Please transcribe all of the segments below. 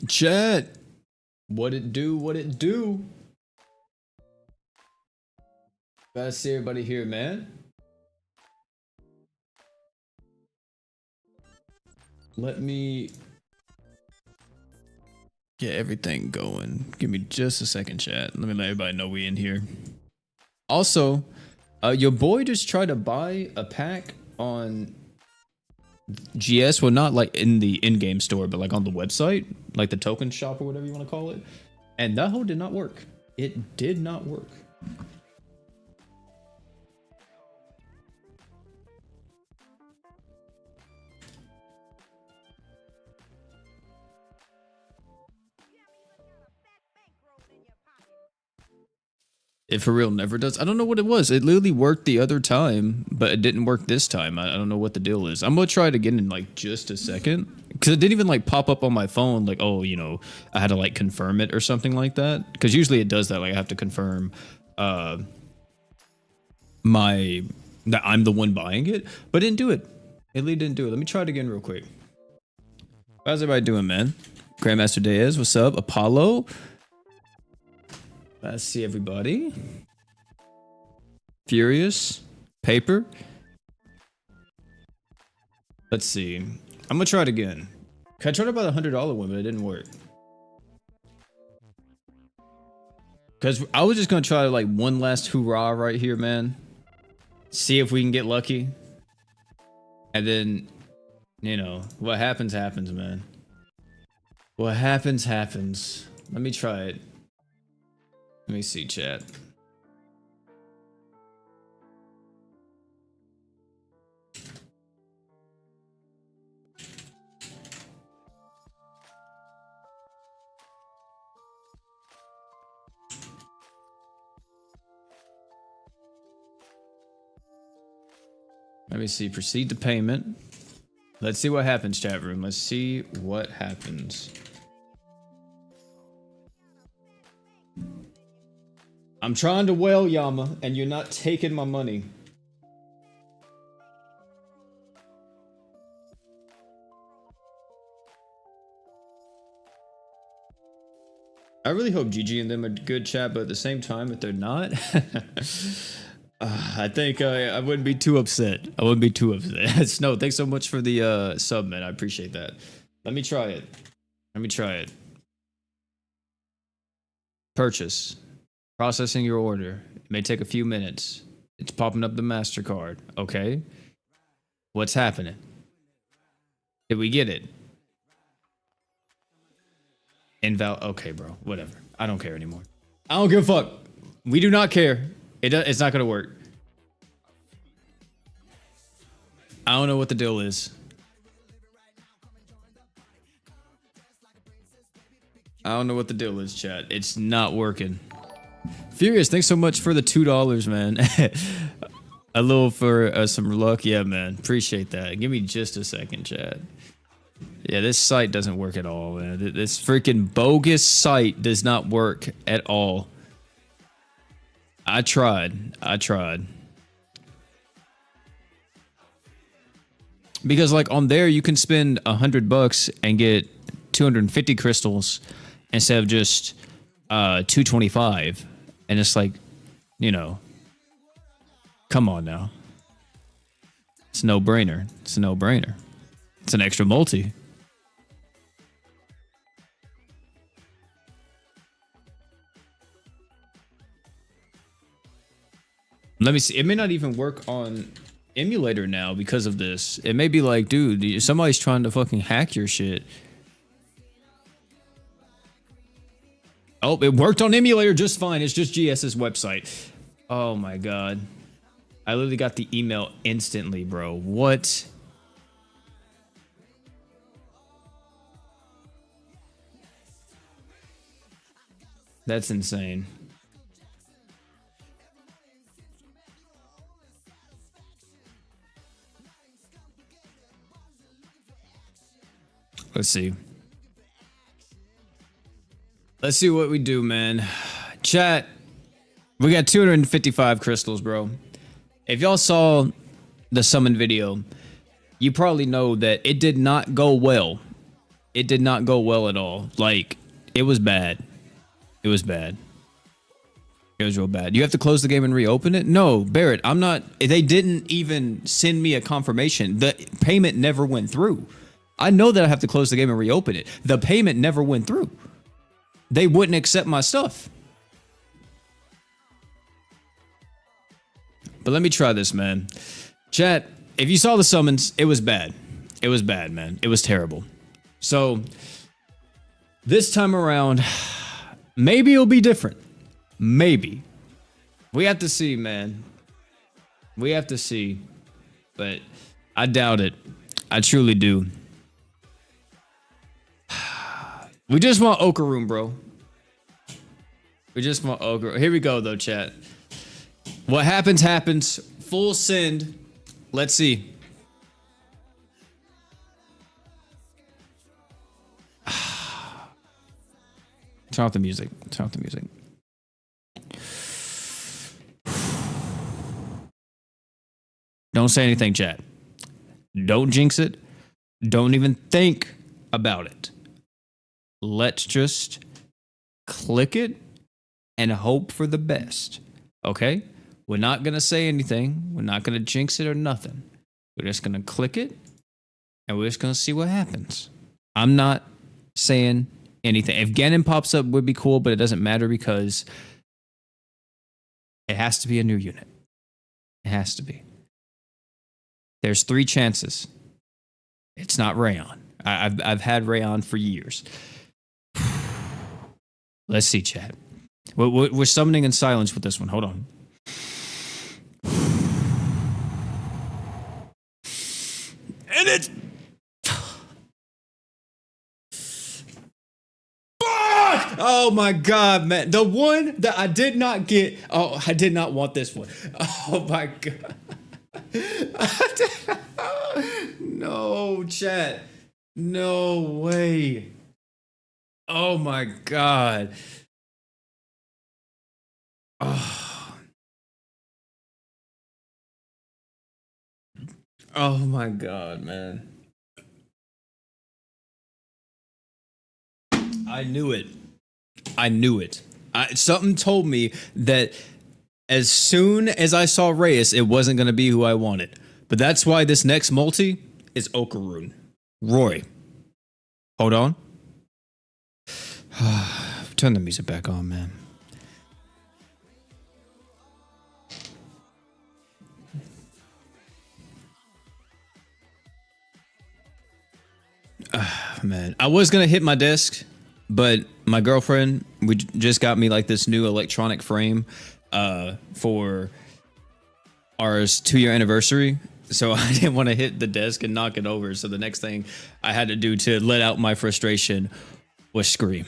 Chat. What it do? What it do? Gotta see everybody here, man. Let me get everything going. Give me just a second, chat. Let me let everybody know we in here. Also, your boy just tried to buy a pack on GS. Well, not like in the in-game store, but like on the website, like the token shop or whatever you want to call it. And that whole did not work. It did not work. It for real never does. I don't know what it was. It literally worked the other time, but it didn't work this time. I don't know what the deal is. I'm gonna try it again in like just a second, because it didn't even like pop up on my phone like, oh, you know, I had to like confirm it or something like that, because usually it does that, like I have to confirm that I'm the one buying it, but it didn't do it. It literally didn't do it. Let me try it again real quick. How's everybody doing, man? Grandmaster Diaz, what's up? Apollo, let's see everybody. Furious, Paper. Let's see. I'm gonna try it again. I tried about the $100 one, but it didn't work. Cause I was just gonna try like one last hurrah right here, man. See if we can get lucky. And then, you know, what happens, happens, man. What happens, happens. Let me try it. Let me see, chat. Let me see. Proceed to payment. Let's see what happens, chat room. Let's see what happens. I'm trying to whale Yama, and you're not taking my money. I really hope GG and them are good, chat, but at the same time, if they're not, I think I wouldn't be too upset. I wouldn't be too upset. Snow, thanks so much for the sub, man. I appreciate that. Let me try it. Let me try it. Purchase. Processing your order. It may take a few minutes. It's popping up the MasterCard. Okay. What's happening? Did we get it? Okay, bro. Whatever. I don't care anymore. I don't give a fuck. We do not care. It's not gonna work. I don't know what the deal is. I don't know what the deal is, chat. It's not working. Furious, thanks so much for the $2, man. A little for some luck. Yeah, man. Appreciate that. Give me just a second, chat. Yeah, this site doesn't work at all, man. This freaking bogus site does not work at all. I tried. Because like on there, you can spend $100 and get 250 crystals instead of just 225. And it's like, you know, come on now. It's a no-brainer. It's a no-brainer. It's an extra multi. Let me see. It may not even work on emulator now because of this. It may be like, dude, somebody's trying to fucking hack your shit. Oh, it worked on emulator just fine. It's just GS's website. Oh my god. I literally got the email instantly, bro. What? That's insane. Let's see. Let's see what we do, man. Chat, we got 255 crystals, bro. If y'all saw the summon video, you probably know that it did not go well It did not go well at all. Like, it was bad. It was bad. It was real bad. You have to close the game and reopen it? No, Barrett, I'm not. They didn't even send me a confirmation. The payment never went through. I know that I have to close the game and reopen it. The payment never went through. They wouldn't accept my stuff. But let me try this, man. Chat, if you saw the summons, it was bad. It was bad, man. It was terrible. So, this time around, maybe it'll be different. Maybe. We have to see, man. We have to see. But I doubt it. I truly do. We just want Okaroon, bro. We just want Okaroon. Here we go, though, chat. What happens, happens. Full send. Let's see. Turn off the music. Turn off the music. Don't say anything, chat. Don't jinx it. Don't even think about it. Let's just click it and hope for the best. Okay? We're not going to say anything. We're not going to jinx it or nothing. We're just going to click it and we're just going to see what happens. I'm not saying anything. If Ganon pops up, would be cool, but it doesn't matter because it has to be a new unit. It has to be. There's 3 chances. It's not Rayon. I've had Rayon for years. Let's see, chat. We're summoning in silence with this one. Hold on. And it's... Oh my God, man. The one that I did not get. Oh, I did not want this one. Oh my God. No, chat. No way. Oh my God. Oh. Oh my God, man. I knew it. I knew it. Something told me that as soon as I saw Reyes, it wasn't going to be who I wanted. But that's why this next multi is Okaroon. Roy. Hold on. Turn the music back on, man. Man, I was going to hit my desk, but my girlfriend just got me like this new electronic frame for our 2-year anniversary. So I didn't want to hit the desk and knock it over. So the next thing I had to do to let out my frustration was scream.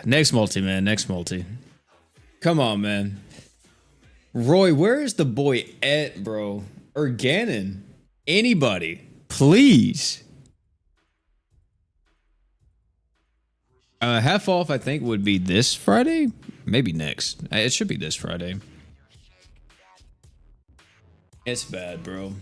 Next multi, man. Next multi. Come on, man. Roy, where is the boy at, bro? Or Ganon? Anybody? Please. Half off, I think, would be this Friday. Maybe next. It should be this Friday. It's bad, bro.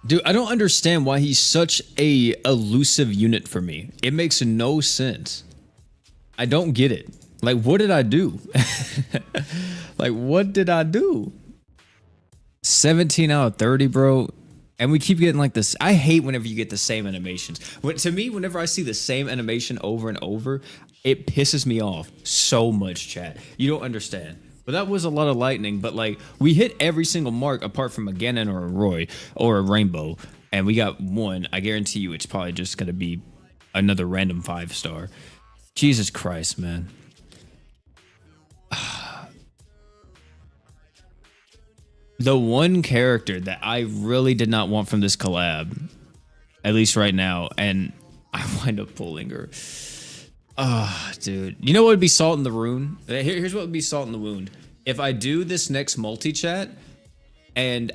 Dude, I don't understand why he's such a elusive unit for me. It makes no sense. I don't get it. Like, what did I do? Like, what did I do? 17 out of 30, bro. And we keep getting like this. I hate whenever you get the same animations. To me, whenever I see the same animation over and over, it pisses me off so much, chat. You don't understand. But that was a lot of lightning. But like, we hit every single mark apart from a Ganon or a Roy or a Rainbow. And we got one. I guarantee you it's probably just going to be another random 5-star. Jesus Christ, man. The one character that I really did not want from this collab, at least right now, and I wind up pulling her. Ah, dude. You know what would be salt in the wound? Here's what would be salt in the wound. If I do this next multi-chat and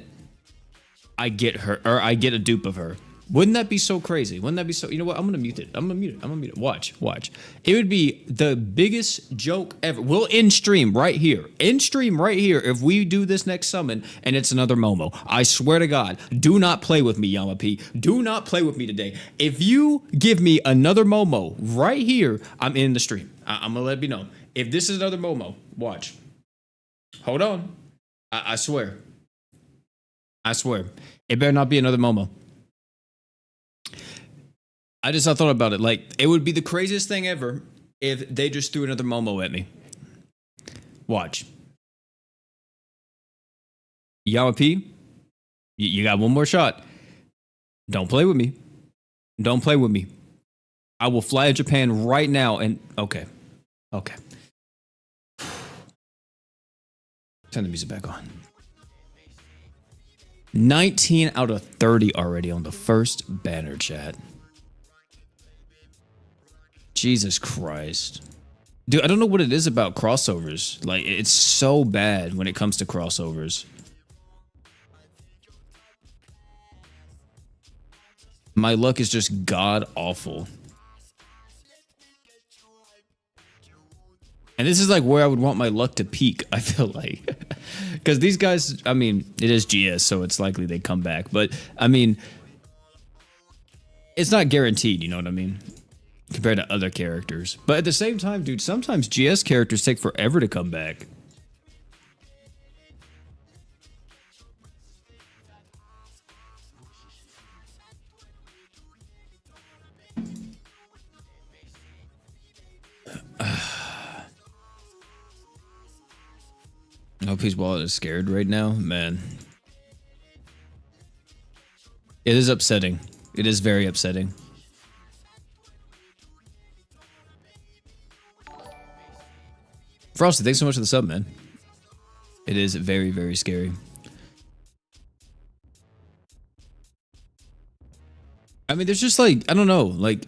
I get her, or I get a dupe of her, Wouldn't that be so crazy? Wouldn't that be so? You know what? I'm gonna mute it. I'm gonna mute it. I'm gonna mute it. Watch, watch. It would be the biggest joke ever. We'll end stream right here. End stream right here if we do this next summon and it's another Momo. I swear to God, do not play with me, Yama P. Do not play with me today. If you give me another Momo right here, I'm in the stream. I'm gonna let it be known. If this is another Momo, watch. Hold on. I swear. I swear. It better not be another Momo. I thought about it. Like, it would be the craziest thing ever if they just threw another Momo at me. Watch. Yama P, you got one more shot. Don't play with me. Don't play with me. I will fly to Japan right now and... Okay. Okay. Turn the music back on. 19 out of 30 already on the first banner, chat. Jesus Christ. Dude, I don't know what it is about crossovers. Like, it's so bad when it comes to crossovers. My luck is just god awful. And this is like where I would want my luck to peak, I feel like. Because these guys, I mean, it is GS, so it's likely they come back. But, I mean, it's not guaranteed, you know what I mean? Compared to other characters. But at the same time, dude, sometimes GS characters take forever to come back. I hope his wallet is scared right now. Man. It is upsetting. It is very upsetting. Frosty, thanks so much for the sub, man. It is very, very scary. I mean, there's just like, I don't know, like,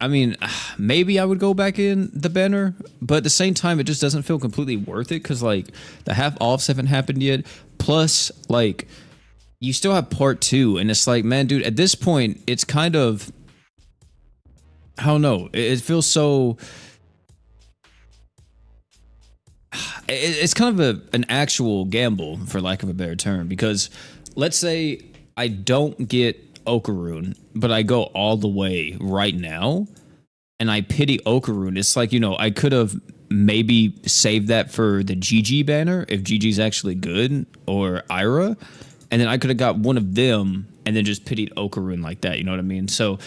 I mean, maybe I would go back in the banner, but at the same time, it just doesn't feel completely worth it because, like, the half offs haven't happened yet. Plus, like, you still have part 2, and it's like, man, dude, at this point, it's kind of, I don't know, it feels so... It's kind of an actual gamble, for lack of a better term, because let's say I don't get Okaroon, but I go all the way right now, and I pity Okaroon. It's like, you know, I could have maybe saved that for the GG banner, if GG's actually good, or Ira, and then I could have got one of them, and then just pitied Okaroon like that, you know what I mean? So,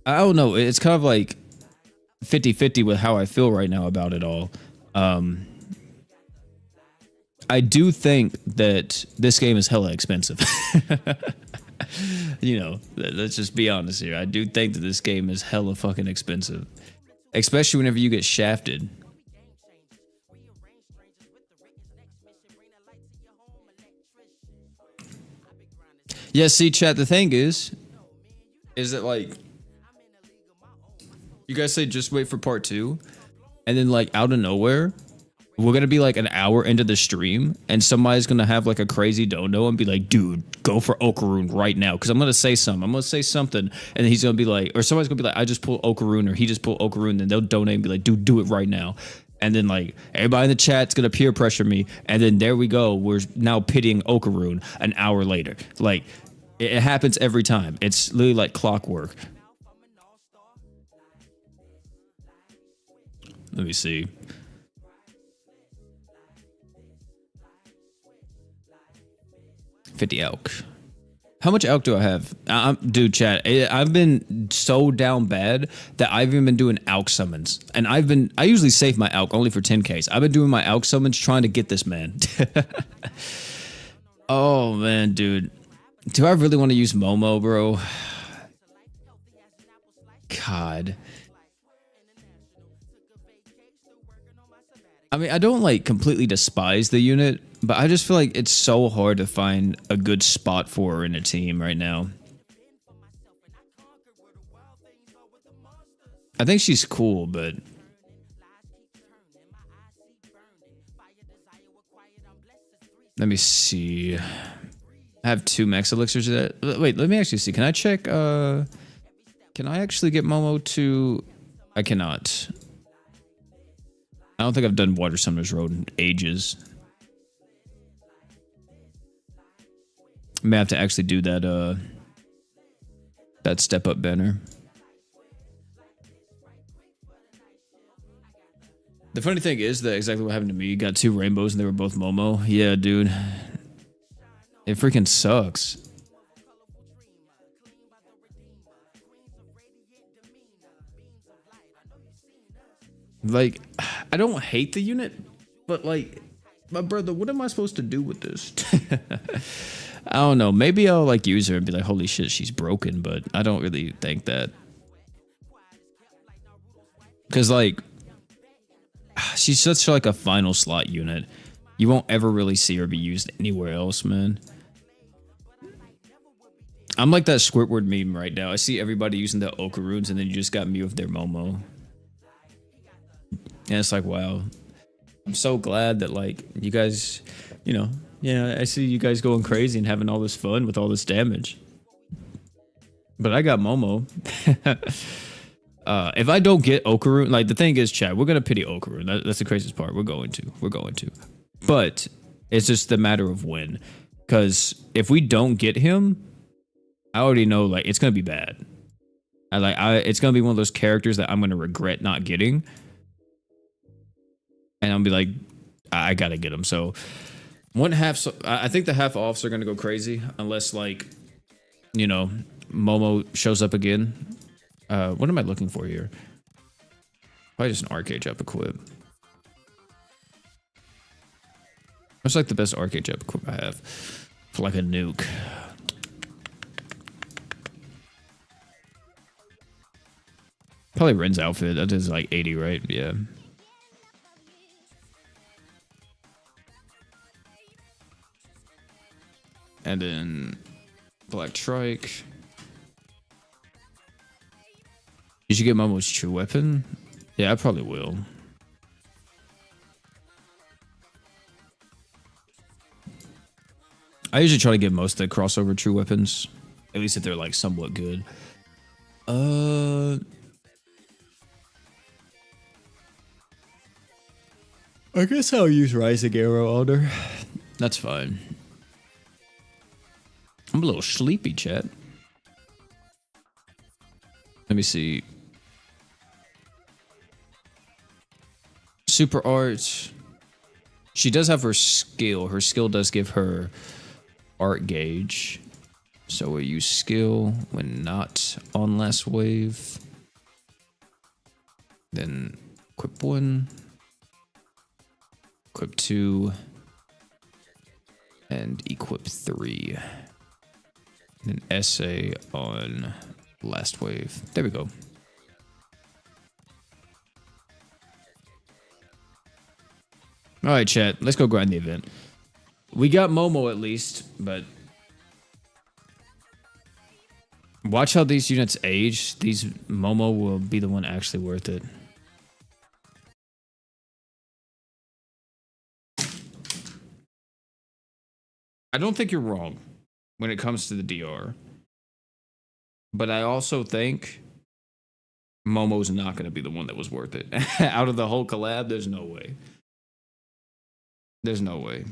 I don't know, it's kind of like 50-50 with how I feel right now about it all. I do think that this game is hella expensive. You know, let's just be honest here. I do think that this game is hella fucking expensive. Especially whenever you get shafted. Yeah, see, chat, the thing is that, like, you guys say just wait for part 2, and then, like, out of nowhere... We're going to be like an hour into the stream and somebody's going to have like a crazy dono and be like, dude, go for Okaroon right now. Cause I'm going to say something. I'm going to say something. And then he's going to be like, or somebody's going to be like, I just pulled Okaroon, or he just pulled Okaroon. And they'll donate and be like, dude, do it right now. And then like everybody in the chat's going to peer pressure me. And then there we go. We're now pitying Okaroon an hour later. Like it happens every time. It's literally like clockwork. Let me see. 50 elk. How much elk do I have? Dude, chat, I've been so down bad that I've even been doing elk summons. And I usually save my elk only for 10Ks. I've been doing my elk summons trying to get this man. Oh, man, dude. Do I really want to use Momo, bro? God. I mean, I don't like completely despise the unit, but I just feel like it's so hard to find a good spot for her in a team right now. I think she's cool, but... Let me see. I have 2 max elixirs of that. Wait, let me actually see. Can I check? Can I actually get Momo to? I cannot. I don't think I've done Water Summoner's Road in ages. I may have to actually do that. That step up banner. The funny thing is that exactly what happened to me. You got 2 rainbows and they were both Momo. Yeah, dude. It freaking sucks. Like, I don't hate the unit, but like, my brother, what am I supposed to do with this? I don't know. Maybe I'll like use her and be like, holy shit, she's broken, but I don't really think that. Because like, she's such like a final slot unit. You won't ever really see her be used anywhere else, man. I'm like that Squidward meme right now. I see everybody using the Okaroons and then you just got me with their Momo. And it's like, wow. I'm so glad that like you guys, you know, yeah, I see you guys going crazy and having all this fun with all this damage. But I got Momo. If I don't get Okaroon, like the thing is, chat, we're gonna pity Okaroon. That's the craziest part. We're going to. But it's just the matter of when. Because if we don't get him, I already know like it's gonna be bad. It's gonna be one of those characters that I'm gonna regret not getting. And I'll be like, I gotta get him. So I think the half offs are gonna go crazy unless like, you know, Momo shows up again. What am I looking for here? Probably just an arcade jump equip. That's like the best arcade jump equip I have for like a nuke. Probably Ren's outfit. That is like 80, right? Yeah. And then Black Trike. You should get Momo's true weapon. Yeah, I probably will. I usually try to get most of the crossover true weapons. At least if they're like somewhat good. I guess I'll use Rising Arrow on her. That's fine. I'm a little sleepy, chat. Let me see. Super art. She does have her skill. Her skill does give her art gauge. So we'll use skill when not on last wave. Then equip 1. Equip 2. And equip 3. And an essay on last wave. There we go. All right, chat. Let's go grind the event. We got Momo at least, but watch how these units age. These Momo will be the one actually worth it. I don't think you're wrong when it comes to the DR. But I also think Momo's not going to be the one that was worth it. Out of the whole collab, there's no way. There's no way.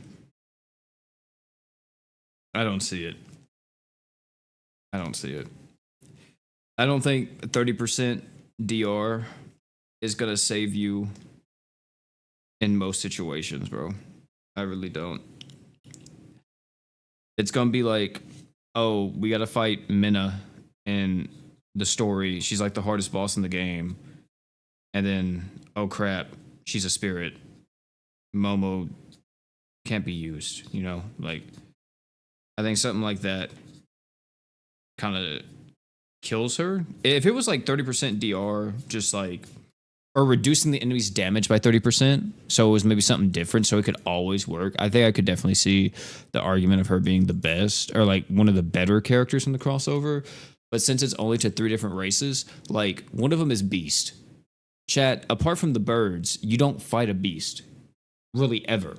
I don't see it. I don't see it. I don't think 30% DR is going to save you in most situations, bro. I really don't. It's going to be like, oh, we got to fight Minna in the story. She's like the hardest boss in the game. And then, oh crap, she's a spirit. Momo can't be used, you know? Like, I think something like that kind of kills her. If it was like 30% DR, just like, or reducing the enemy's damage by 30%, so it was maybe something different, so it could always work. I think I could definitely see the argument of her being the best, or like one of the better characters in the crossover. But since it's only to 3 different races, like one of them is Beast. Chat, apart from the birds, you don't fight a Beast. Really ever.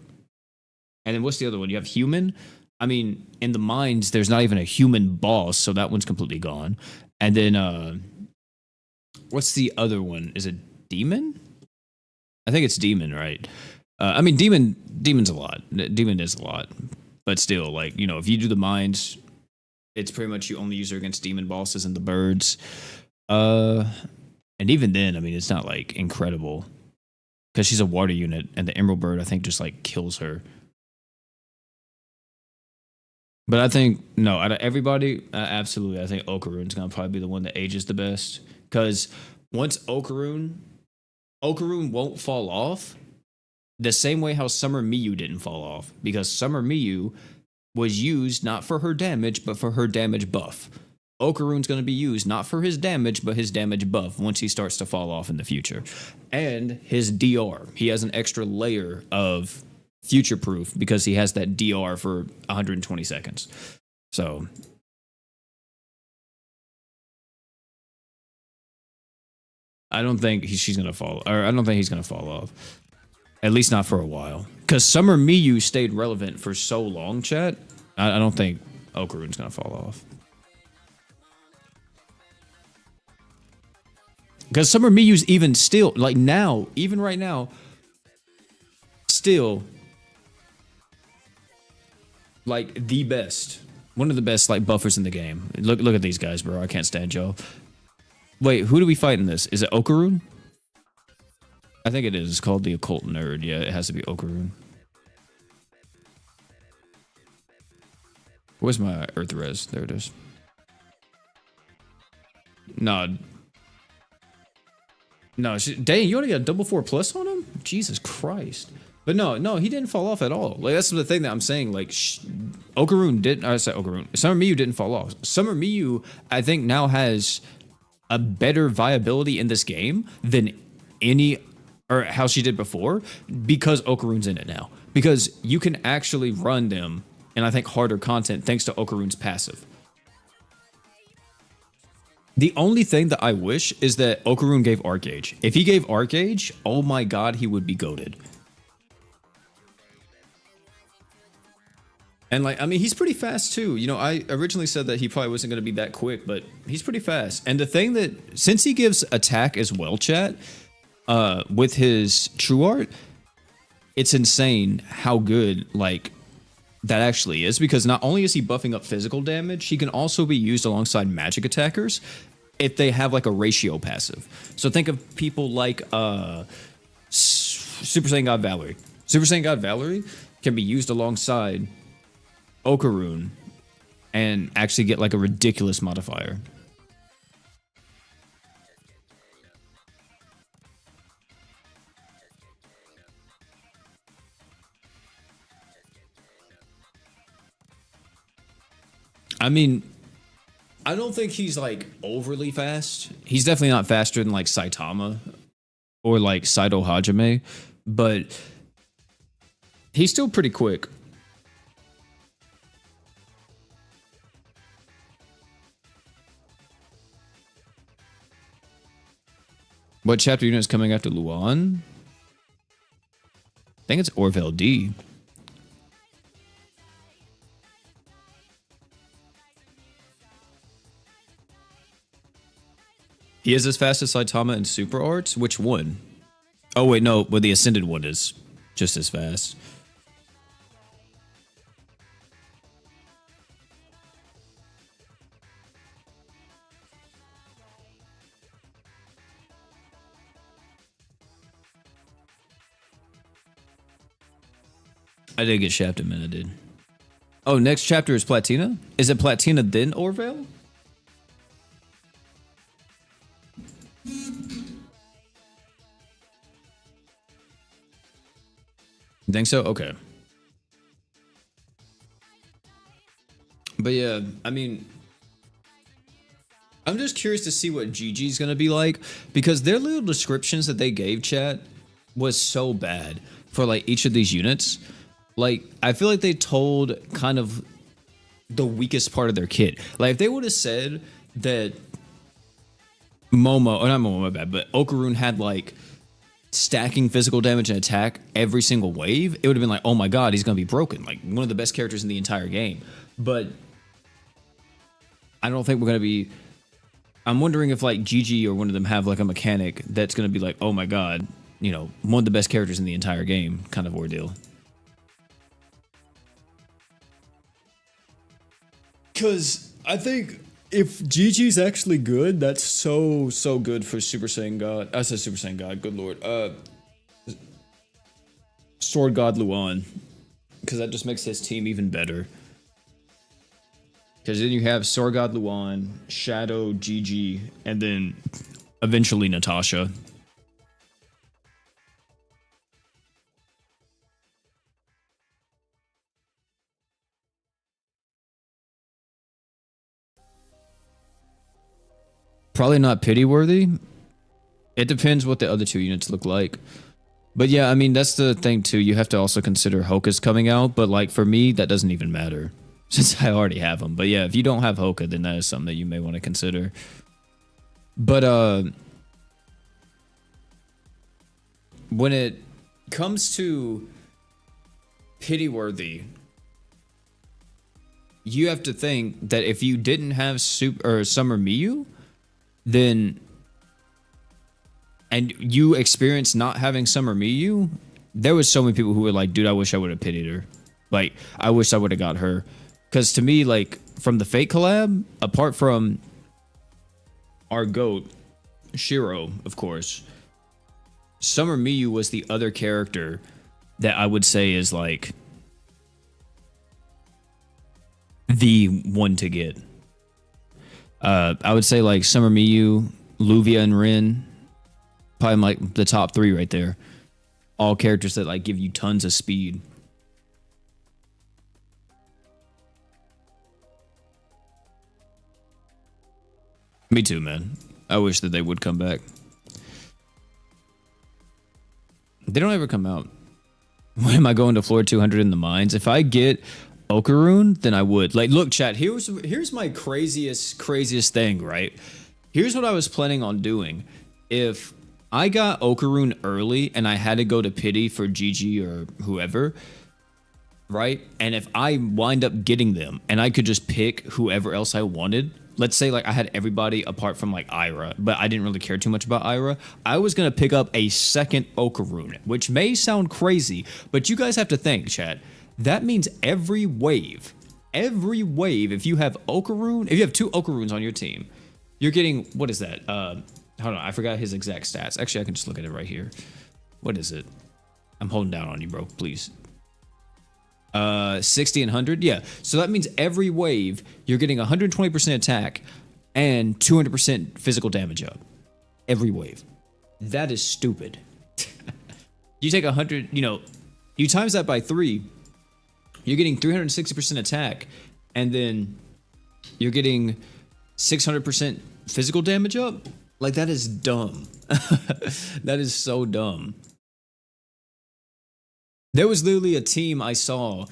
And then what's the other one? You have Human. I mean, in the mines, there's not even a human boss, so that one's completely gone. And then what's the other one? Is it demon? I think it's demon, right? I mean, demon's a lot. Demon is a lot, but still, like, you know, if you do the mines, it's pretty much you only use her against demon bosses and the birds. Uh, and even then, I mean, it's not like incredible because she's a water unit, and the emerald bird, I think, just like kills her. But I think no, out of everybody, absolutely, I think Okaroon's gonna probably be the one that ages the best because once Okaroon won't fall off the same way how Summer Miyu didn't fall off because Summer Miyu was used not for her damage but for her damage buff. Okaroon's going to be used not for his damage but his damage buff once he starts to fall off in the future. And his DR, he has an extra layer of future proof because he has that DR for 120 seconds. So I don't think she's gonna fall, or I don't think he's gonna fall off. At least not for a while. Because Summer Miyu stayed relevant for so long, chat. I don't think Okaroon's gonna fall off. Because Summer Miyu's even still, like now, even right now, still like the best. One of the best like buffers in the game. Look at these guys, bro. I can't stand y'all. Wait, who do we fight in this? Is it Okaroon? I think it is. It's called the Occult Nerd. Yeah, it has to be Okaroon. Where's my Earth Res? There it is. No. No, dang, you only got a double 4+ on him? Jesus Christ. But no, he didn't fall off at all. Like, that's the thing that I'm saying. Like, Okaroon didn't, I said Okaroon. Summer Miyu didn't fall off. Summer Miyu, I think, now has a better viability in this game than any, or how she did before, because Okaroon's in it now. Because you can actually run them, and I think harder content thanks to Okaroon's passive. The only thing that I wish is that Okaroon gave Arcage. If he gave Arcage, oh my god, he would be goated. And like, I mean, he's pretty fast too. You know, I originally said that he probably wasn't going to be that quick, but he's pretty fast. And the thing that, since he gives attack as well, chat, with his True Art, it's insane how good, like, that actually is. Because not only is he buffing up physical damage, he can also be used alongside magic attackers if they have like a ratio passive. So think of people like Super Saiyan God Valerie. Super Saiyan God Valerie can be used alongside Okaroon and actually get like a ridiculous modifier. I mean, I don't think he's like overly fast. He's definitely not faster than like Saitama or like Saito Hajime, but he's still pretty quick. What chapter unit is coming after Luan? I think it's Orville D. He is as fast as Saitama in Super Arts? Which one? Oh, wait, no. But the Ascended one is just as fast. I did get shafted, man. I did. Oh, next chapter is Platina? Is it Platina then Orville? You think so? Okay. But yeah, I mean, I'm just curious to see what GG's gonna be like, because their little descriptions that they gave chat was so bad for like each of these units. Like, I feel like they told kind of the weakest part of their kit. Like, if they would have said that Momo, or not Momo, my bad, but Okaroon had like stacking physical damage and attack every single wave, it would have been like, oh my god, he's gonna be broken. Like one of the best characters in the entire game. But I don't think we're gonna be. I'm wondering if like GG or one of them have like a mechanic that's gonna be like, oh my god, you know, one of the best characters in the entire game kind of ordeal. Because I think if GG's actually good, that's so good for Super Saiyan God. I said Super Saiyan God, good lord. Sword God Luan. Because that just makes his team even better. Because then you have Sword God Luan, Shadow, GG, and then eventually Natasha. Probably not pity worthy. It depends what the other two units look like. But yeah, I mean, that's the thing too. You have to also consider Hoka's coming out. But like for me, that doesn't even matter since I already have them. But yeah, if you don't have Hoka, then that is something that you may want to consider. But when it comes to pity worthy, you have to think that if you didn't have Super or Summer Miyu, then and you experienced not having Summer Miyu, there was so many people who were like, dude, I wish I would have pitied her. Like, I wish I would have got her. Because to me, like, from the Fate collab, apart from our GOAT, Shiro, of course, Summer Miyu was the other character that I would say is like the one to get. I would say like Summer Miyu, Luvia, and Rin, probably like the top three right there. All characters that like give you tons of speed. Me too, man. I wish that they would come back. They don't ever come out. When am I going to floor 200 in the mines? If I get Okaroon, then I would. Like, look, chat, here's my craziest thing, right? Here's what I was planning on doing. If I got Okaroon early and I had to go to pity for GG or whoever, right? And if I wind up getting them and I could just pick whoever else I wanted, let's say like I had everybody apart from like Ira, but I didn't really care too much about Ira, I was going to pick up a second Okaroon, which may sound crazy, but you guys have to think, chat. That means every wave, if you have Okaroon, if you have two Okaroons on your team, you're getting, what is that? Hold on, I forgot his exact stats. Actually, I can just look at it right here. What is it? I'm holding down on you, bro, please. 60 and 100, yeah. So that means every wave, you're getting 120% attack and 200% physical damage up. Every wave. That is stupid. You take 100, you know, you times that by 3, you're getting 360% attack, and then you're getting 600% physical damage up? Like, that is dumb. That is so dumb. There was literally a team I saw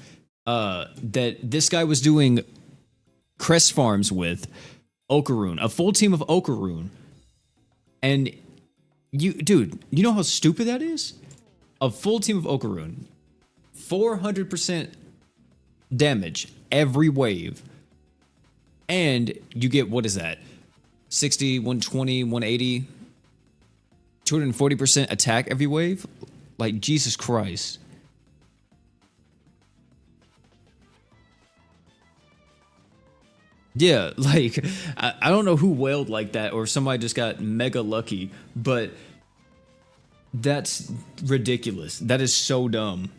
that this guy was doing crest farms with Okaroon, a full team of Okaroon. And dude, you know how stupid that is? A full team of Okaroon, 400% damage every wave, and you get, what is that, 60, 120, 180, 240% attack every wave? Like, Jesus Christ. Yeah, like, I don't know who wailed like that, or if somebody just got mega lucky, but that's ridiculous. That is so dumb.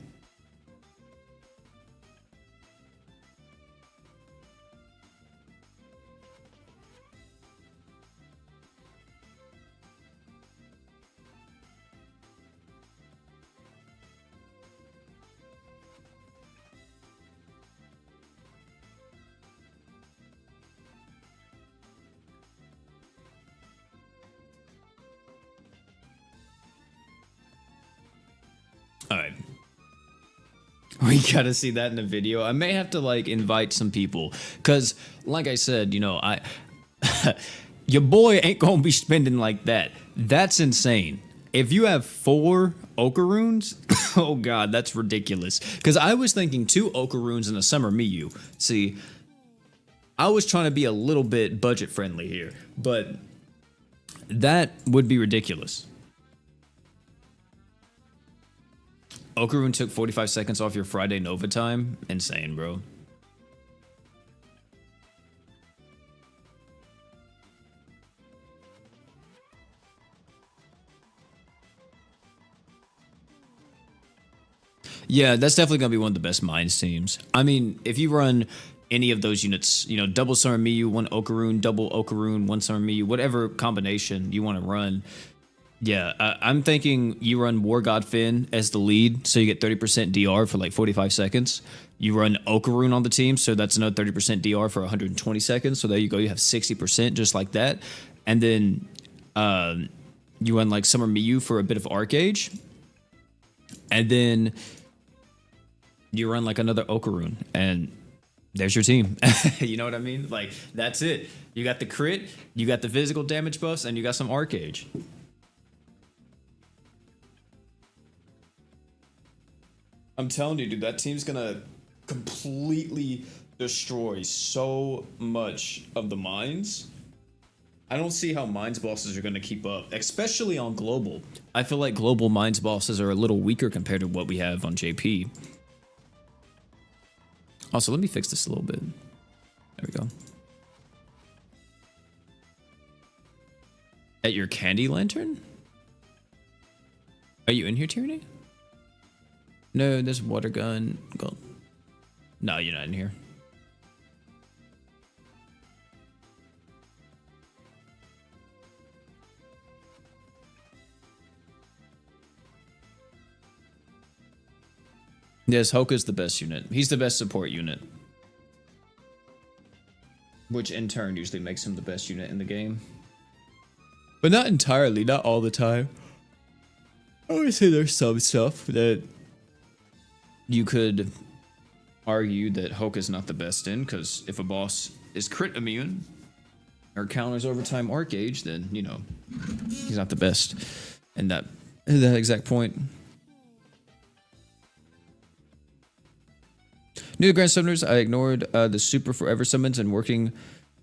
All right. We gotta see that in the video. I may have to like invite some people, cause like I said, you know, your boy ain't gonna be spending like that. That's insane. If you have 4 Okaroons, oh god, that's ridiculous. Because I was thinking 2 Okaroons and a Summer Miyu. See, I was trying to be a little bit budget friendly here, but that would be ridiculous. Okaroon took 45 seconds off your Friday Nova time. Insane, bro. Yeah, that's definitely going to be one of the best Mines teams. I mean, if you run any of those units, you know, double Summer Miyu, 1 Okaroon, double Okaroon, 1 Summer Miyu, whatever combination you want to run. Yeah, I'm thinking you run War God Finn as the lead, so you get 30% DR for like 45 seconds. You run Okaroon on the team, so that's another 30% DR for 120 seconds. So there you go, you have 60% just like that. And then you run like Summer Miyu for a bit of Arc Age. And then you run like another Okaroon, and there's your team. You know what I mean? Like, that's it. You got the crit, you got the physical damage buffs, and you got some Arc Age. I'm telling you, dude, that team's gonna completely destroy so much of the mines. I don't see how mines bosses are gonna keep up, especially on global. I feel like global mines bosses are a little weaker compared to what we have on JP. Also, let me fix this a little bit. There we go. At your candy lantern? Are you in here, Tyranny? No, there's water gun. Go. No, you're not in here. Yes, Hoka's the best unit. He's the best support unit. Which in turn usually makes him the best unit in the game. But not entirely, not all the time. I would say there's some stuff that you could argue that Hoka's not the best in, because if a boss is crit immune or counters overtime Arc Age, then, you know, he's not the best in that exact point. New to Grand Summoners, I ignored the Super Forever Summons and working.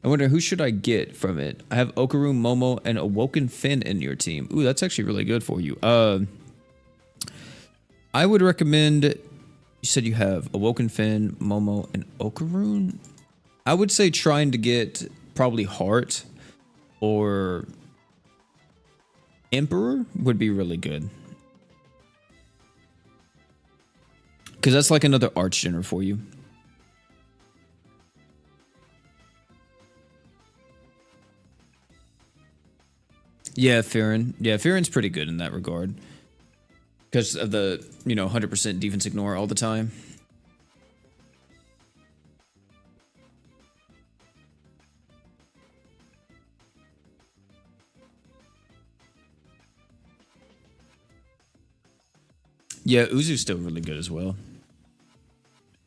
I wonder who should I get from it? I have Okaroon, Momo, and Awoken Finn in your team. Ooh, that's actually really good for you. I would recommend, you said you have Awoken Finn, Momo, and Okaroon. I would say trying to get probably Heart or Emperor would be really good. Because that's like another arch general for you. Yeah, Farron. Yeah, Farron's pretty good in that regard. Because of the, you know, 100% defense ignore all the time. Yeah, Uzu's still really good as well.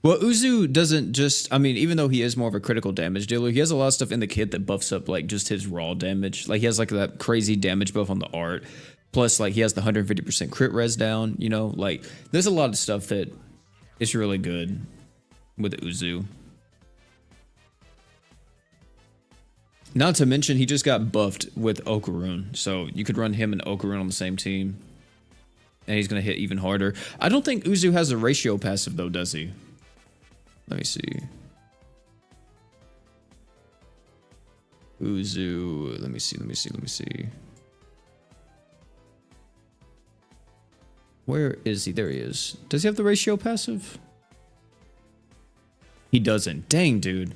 Well, Uzu doesn't just, I mean, even though he is more of a critical damage dealer, he has a lot of stuff in the kit that buffs up, like, just his raw damage. Like, he has, like, that crazy damage buff on the art. Plus, like, he has the 150% crit res down, you know? Like, there's a lot of stuff that is really good with Uzu. Not to mention, he just got buffed with Okaroon. So, you could run him and Okaroon on the same team. And he's going to hit even harder. I don't think Uzu has a ratio passive, though, does he? Let me see. Uzu. Let me see. Where is he? There he is. Does he have the ratio passive? He doesn't. Dang, dude.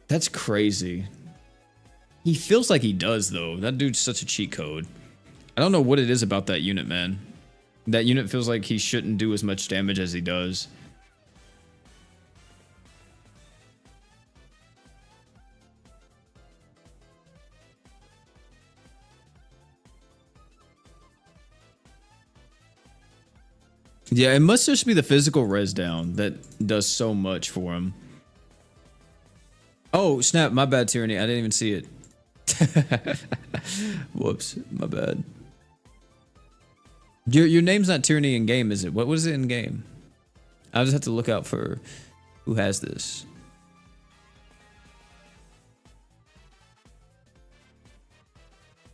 That's crazy. He feels like he does, though. That dude's such a cheat code. I don't know what it is about that unit, man. That unit feels like he shouldn't do as much damage as he does. Yeah, it must just be the physical res down that does so much for him. Oh, snap. My bad, Tyranny. I didn't even see it. Whoops, my bad. Your name's not Tyranny in game, is it? What was it in game? I'll just have to look out for who has this.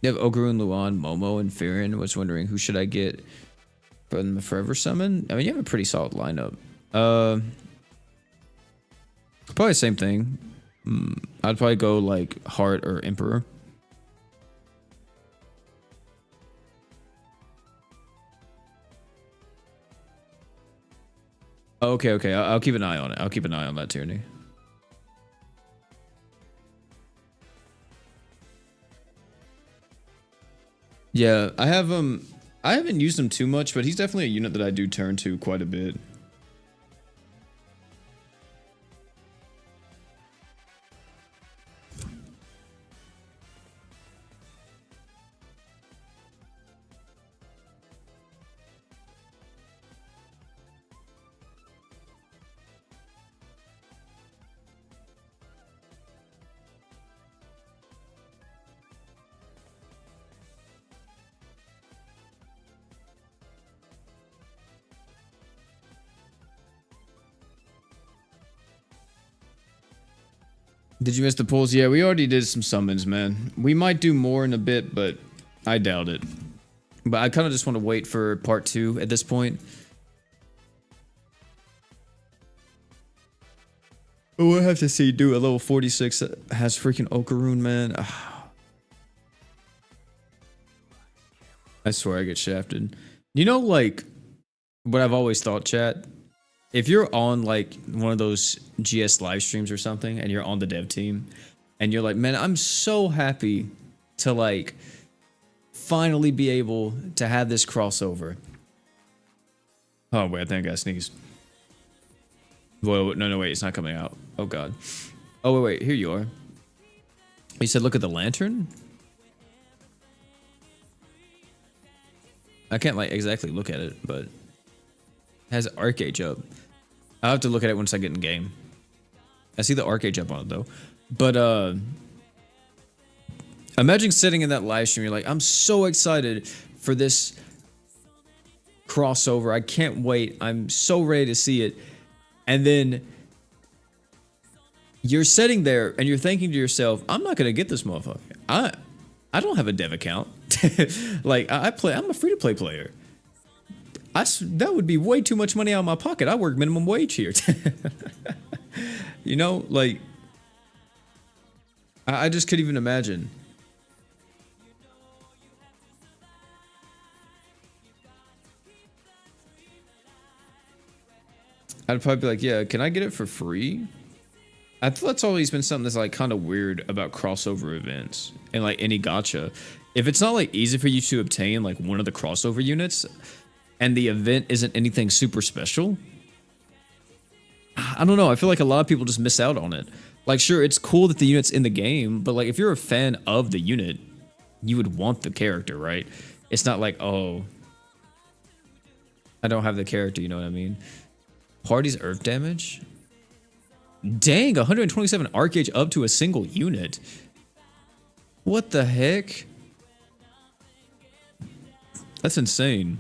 You have Okaroon, Luan, Momo, and Firin. Was wondering who should I get from the Forever Summon? I mean, you have a pretty solid lineup. Probably the same thing. I'd probably go like Heart or Emperor. Okay, okay. I'll keep an eye on it. I'll keep an eye on that Tyranny. Yeah, I haven't used him too much, but he's definitely a unit that I do turn to quite a bit. Did you miss the pulls? Yeah, we already did some summons, man. We might do more in a bit, but I doubt it. But I kind of just want to wait for part 2 at this point. We'll have to see. Do a level 46 that has freaking Okaroon, man. I swear I get shafted. You know, like, what I've always thought, chat? If you're on, like, one of those GS live streams or something, and you're on the dev team, and you're like, man, I'm so happy to, like, finally be able to have this crossover. Oh, wait, I think I gotta sneeze. Whoa, no, wait, it's not coming out. Oh, God. Oh, wait, here you are. You said look at the lantern? I can't, like, exactly look at it, but it has Arcage up. I'll have to look at it once I get in game. I see the Arcage up on it, though. But, imagine sitting in that live stream, you're like, I'm so excited for this crossover. I can't wait. I'm so ready to see it. And then you're sitting there and you're thinking to yourself, I'm not going to get this motherfucker. I don't have a dev account. Like, I'm a free-to-play player. That would be way too much money out of my pocket. I work minimum wage here. You know, like, I just couldn't even imagine. I'd probably be like, yeah, can I get it for free? I thought that's always been something that's like kind of weird about crossover events and like any gacha. If it's not like easy for you to obtain like one of the crossover units and the event isn't anything super special, I don't know. I feel like a lot of people just miss out on it. Like, sure, it's cool that the unit's in the game, but like if you're a fan of the unit, you would want the character, right? It's not like, oh, I don't have the character, you know what I mean? Party's earth damage? Dang, 127 Arcage up to a single unit. What the heck? That's insane.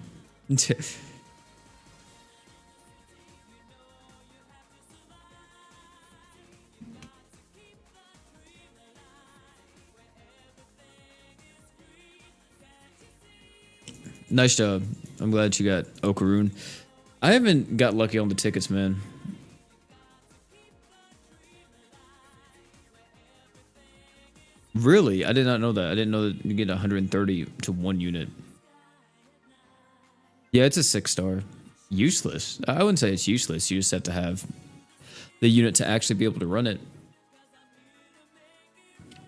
Nice job. I'm glad you got Okaroon. I haven't got lucky on the tickets, man. Really? I did not know that. I didn't know that you get 130 to one unit. Yeah, it's a 6-star. Useless. I wouldn't say it's useless. You just have to have the unit to actually be able to run it.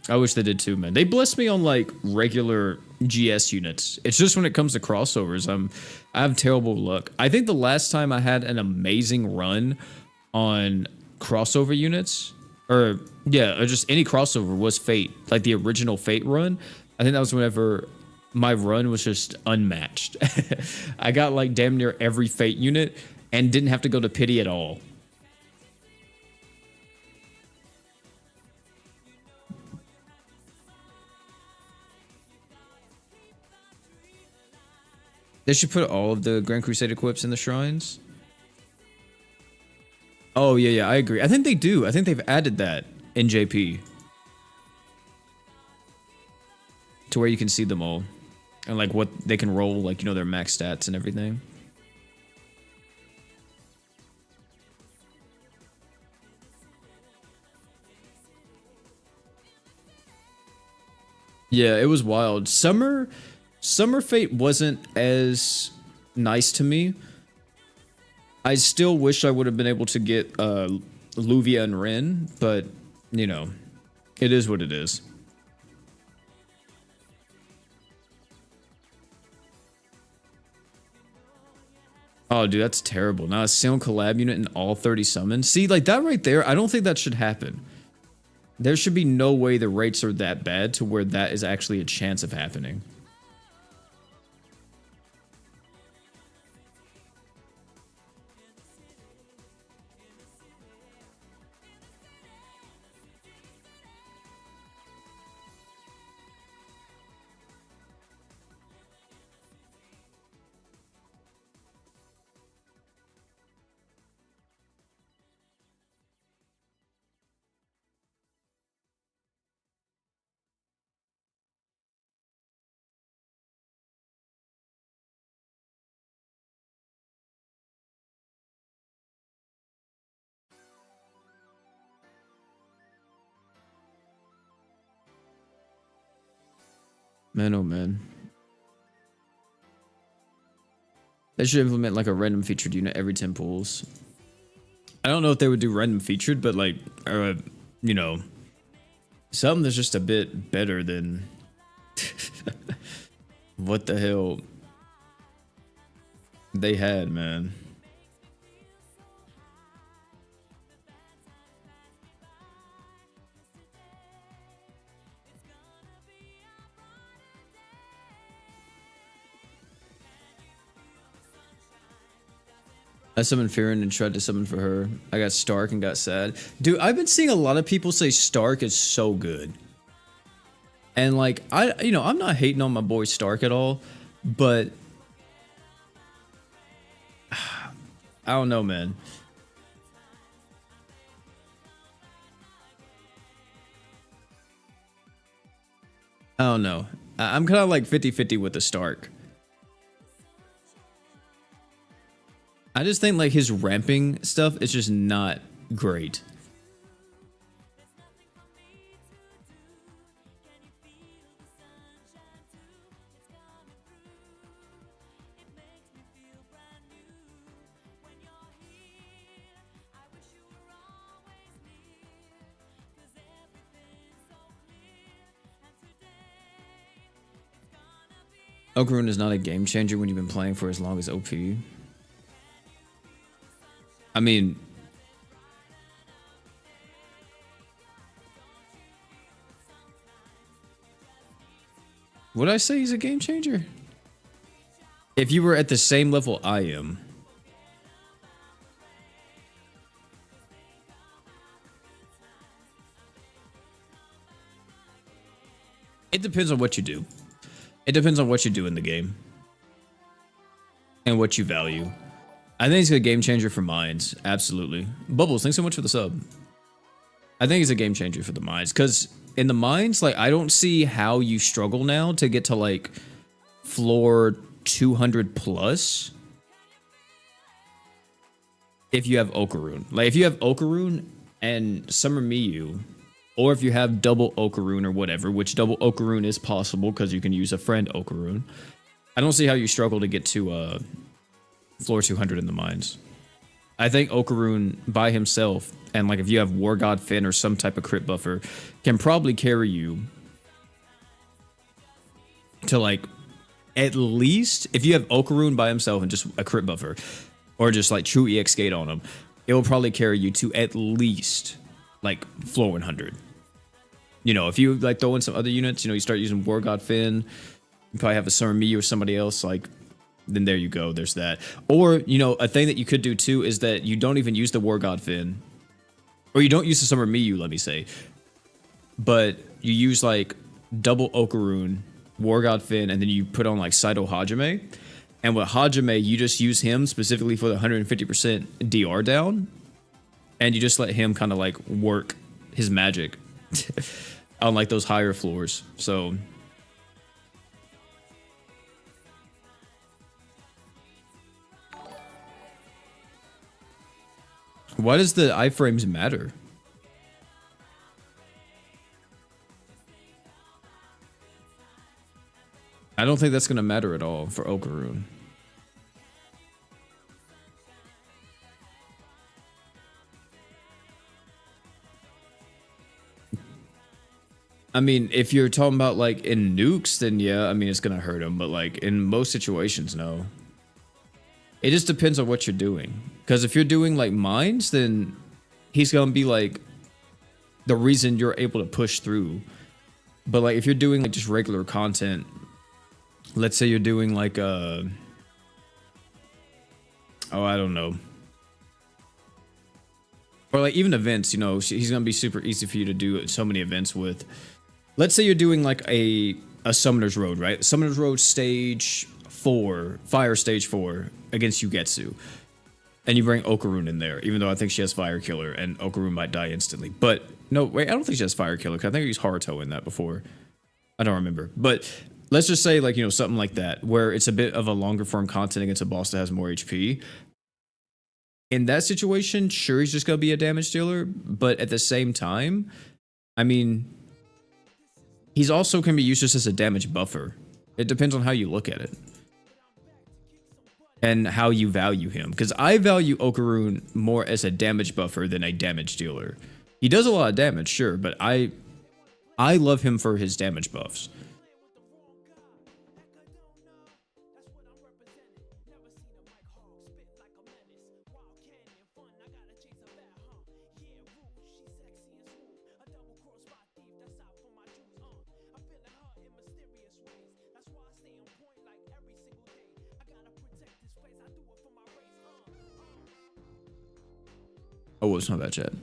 I wish they did too, man. They blessed me on like regular GS units. It's just when it comes to crossovers, I have terrible luck. I think the last time I had an amazing run on crossover units, or just any crossover, was Fate. Like the original Fate run. I think that was whenever my run was just unmatched. I got like damn near every Fate unit and didn't have to go to pity at all. They should put all of the Grand Crusade equips in the shrines. Oh, yeah, yeah, I agree. I think they do. I think they've added that in JP. To where you can see them all. And like what they can roll, like, you know, their max stats and everything. Yeah, it was wild. Summer Fate wasn't as nice to me. I still wish I would have been able to get Luvia and Rin, but you know, it is what it is. Oh, dude, that's terrible. Now a single collab unit in all 30 summons. See, like that right there, I don't think that should happen. There should be no way the rates are that bad to where that is actually a chance of happening. Man, oh man. They should implement like a random featured unit every 10 pulls. I don't know if they would do random featured, but like, you know, something that's just a bit better than what the hell they had, man. I summoned Firen and tried to summon for her. I got Stark and got sad. Dude, I've been seeing a lot of people say Stark is so good. And like, you know, I'm not hating on my boy Stark at all, but I don't know, man. I don't know. I'm kind of like 50-50 with the Stark. I just think like his ramping stuff is just not great. Okaroon is not a game changer when you've been playing for as long as OP. I mean, would I say he's a game changer? If you were at the same level I am. It depends on what you do. It depends on what you do in the game. And what you value. I think he's a game changer for mines. Absolutely. Bubbles, thanks so much for the sub. I think he's a game changer for the mines. Because in the mines, like, I don't see how you struggle now to get to, like, floor 200 plus. If you have Okaroon. Like, if you have Okaroon and Summer Miyu, or if you have double Okaroon or whatever, which double Okaroon is possible because you can use a friend Okaroon. I don't see how you struggle to get to floor 200 in the mines. I think Okaroon by himself, and like if you have War God Finn or some type of crit buffer, can probably carry you to like at least, if you have Okaroon by himself and just a crit buffer, or just like true EX skate on him, it will probably carry you to at least like floor 100. You know, if you like throw in some other units, you know, you start using War God Finn, you probably have a Summer Me or somebody else, like, then there you go, there's that. Or, you know, a thing that you could do too is that you don't even use the War God Finn, or you don't use the Summer Miyu, let me say, but you use like double Okaroon, War God Finn, and then you put on like Saito Hajime. And with Hajime, you just use him specifically for the 150% DR down, and you just let him kind of like work his magic on like those higher floors. So why does the iframes matter? I don't think that's going to matter at all for Okaroon. I mean, if you're talking about like in nukes, then yeah, I mean, it's going to hurt him. But like in most situations, no. It just depends on what you're doing. Because if you're doing like mines, then he's going to be like the reason you're able to push through. But like if you're doing like just regular content, let's say you're doing like oh, I don't know. Or like even events, you know, he's going to be super easy for you to do so many events with. Let's say you're doing like a Summoner's Road, right? Summoner's Road stage 4, Fire stage 4 against Yugetsu. And you bring Okaroon in there, even though I think she has Fire Killer and Okaroon might die instantly. But no, wait, I don't think she has Fire Killer, because I think I used Haruto in that before. I don't remember. But let's just say like, you know, something like that, where it's a bit of a longer form content against a boss that has more HP. In that situation, sure, he's just going to be a damage dealer. But at the same time, I mean, he's also can be used just as a damage buffer. It depends on how you look at it. And how you value him. Because I value Okaroon more as a damage buffer than a damage dealer. He does a lot of damage, sure, but I love him for his damage buffs. Oh, it's not that chat. And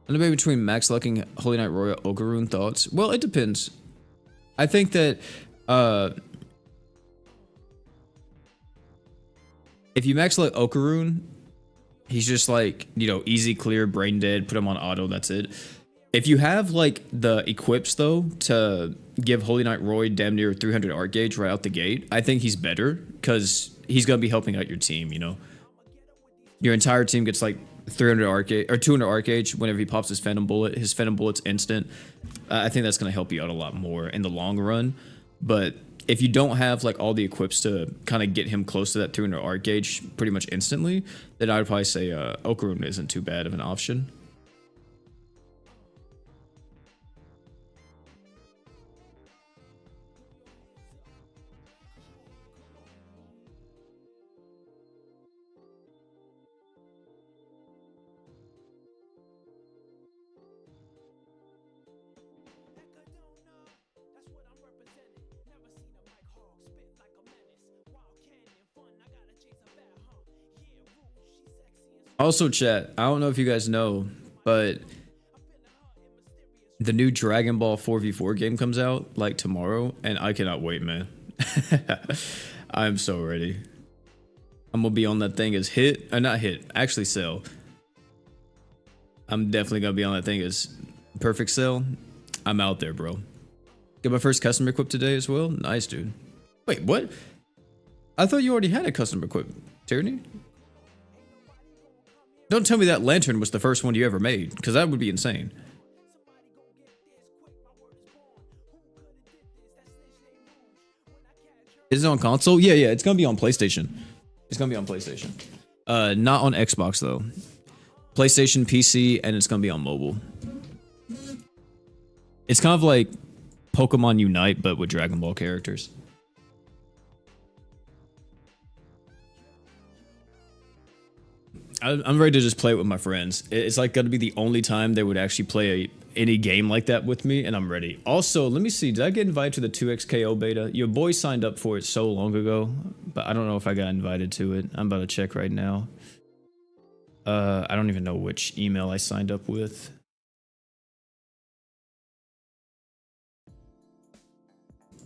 the debate between Max Lucking, Holy Knight Royal, Okaroon, thoughts? Well, it depends. I think that if you max Luck Okaroon, he's just like, you know, easy, clear, brain dead, put him on auto, that's it. If you have like the equips though to give Holy Knight Roy damn near 300 art gauge right out the gate, I think he's better because he's gonna be helping out your team, you know. Your entire team gets like 300 arc gauge or 200 arc gauge whenever he pops his Phantom Bullet. His Phantom Bullet's instant. I think that's going to help you out a lot more in the long run. But if you don't have like all the equips to kind of get him close to that 300 arc gauge pretty much instantly, then I would probably say Okaroon isn't too bad of an option. Also, chat, I don't know if you guys know, but the new Dragon Ball 4v4 game comes out like tomorrow, and I cannot wait, man. I'm so ready. I'm gonna be on that thing as hit, or not hit, actually sell. I'm definitely gonna be on that thing as perfect sell. I'm out there, bro. Get my first custom equip today as well. Nice, dude. Wait, what? I thought you already had a custom equip, Tyranny. Don't tell me that lantern was the first one you ever made, because that would be insane. Is it on console? Yeah, it's gonna be on PlayStation. It's gonna be on PlayStation. Not on Xbox though. PlayStation, PC, and it's gonna be on mobile. It's kind of like Pokemon Unite, but with Dragon Ball characters. I'm ready to just play it with my friends. It's like gonna be the only time they would actually play any game like that with me, and I'm ready. Also, let me see, did I get invited to the 2xKO beta? Your boy signed up for it so long ago, but I don't know if I got invited to it. I'm about to check right now. I don't even know which email I signed up with.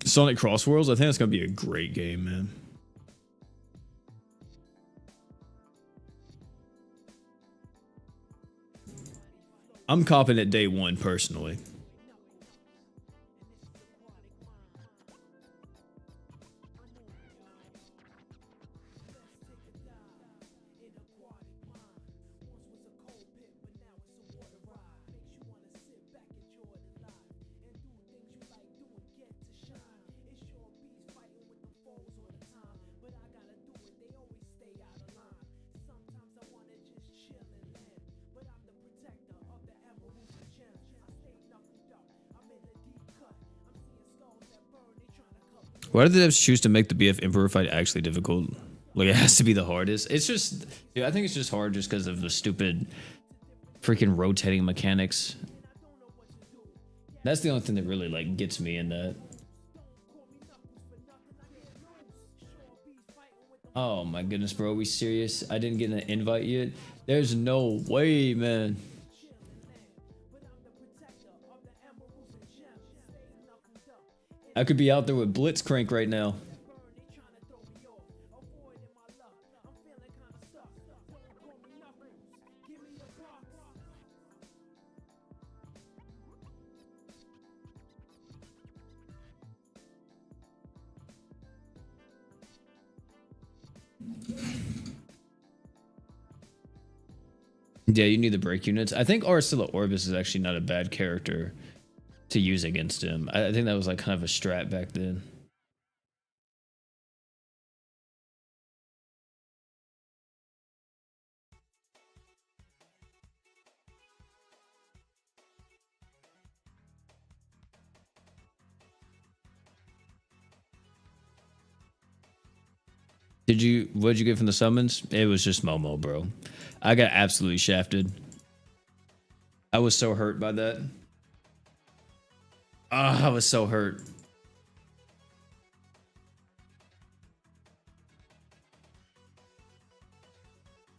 Sonic Crossworlds, I think that's gonna be a great game, man. I'm copping it day one personally. Why did the devs choose to make the BF Emperor fight actually difficult? Like, it has to be the hardest. It's just, yeah, I think it's just hard just because of the stupid freaking rotating mechanics. That's the only thing that really, like, gets me in that. Oh my goodness, bro. Are we serious? I didn't get an invite yet? There's no way, man. I could be out there with Blitzcrank right now. Yeah, you need the break units. I think Arcilla Orbis is actually not a bad character to use against him. I think that was like kind of a strat back then. What'd you get from the summons? It was just Momo, bro. I got absolutely shafted. I was so hurt by that. Ah, I was so hurt.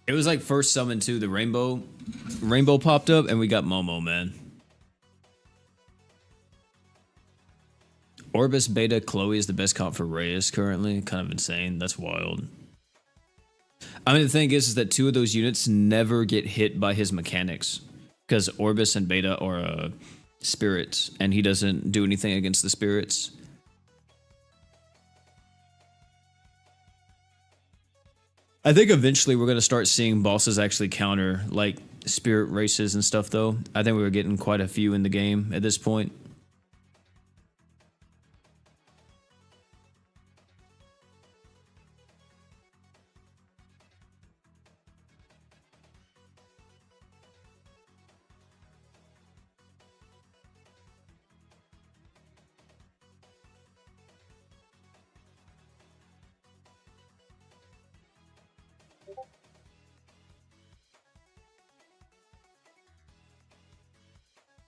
It was like first summon too, the rainbow popped up and we got Momo, man. Orbis Beta Chloe is the best comp for Reyes currently. Kind of insane. That's wild. I mean, the thing is that two of those units never get hit by his mechanics because Orbis and Beta are spirits, and he doesn't do anything against the spirits. I think eventually we're going to start seeing bosses actually counter like spirit races and stuff, though. I think we were getting quite a few in the game at this point.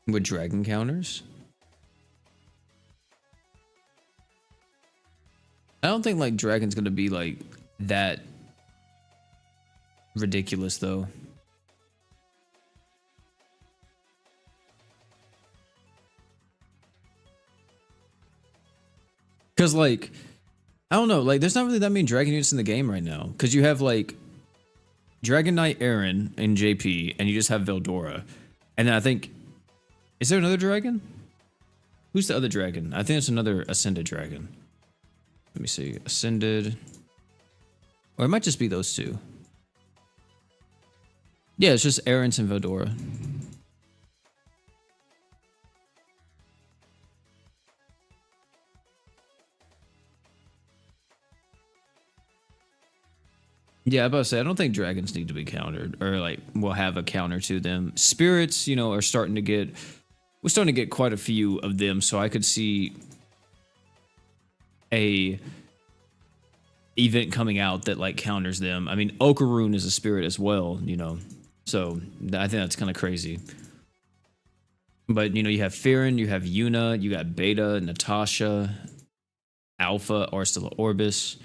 With dragon counters? I don't think like dragon's gonna be like that ridiculous though. Cause like, I don't know, like there's not really that many dragon units in the game right now. Cause you have like Dragon Knight Aaron and JP, and you just have Veldora. And then I think, is there another dragon? Who's the other dragon? I think it's another Ascended dragon. Let me see. Ascended. Or it might just be those two. Yeah, it's just Aaron's and Veldora. Yeah, I'm about to say, I don't think dragons need to be countered, or like will have a counter to them. Spirits, you know, are starting to get, we're starting to get quite a few of them, so I could see a event coming out that like counters them. I mean, Okaroon is a spirit as well, you know, so I think that's kind of crazy. But you know, you have Farron, you have Yuna, you got Beta, Natasha, Alpha, Arcilla Orbis.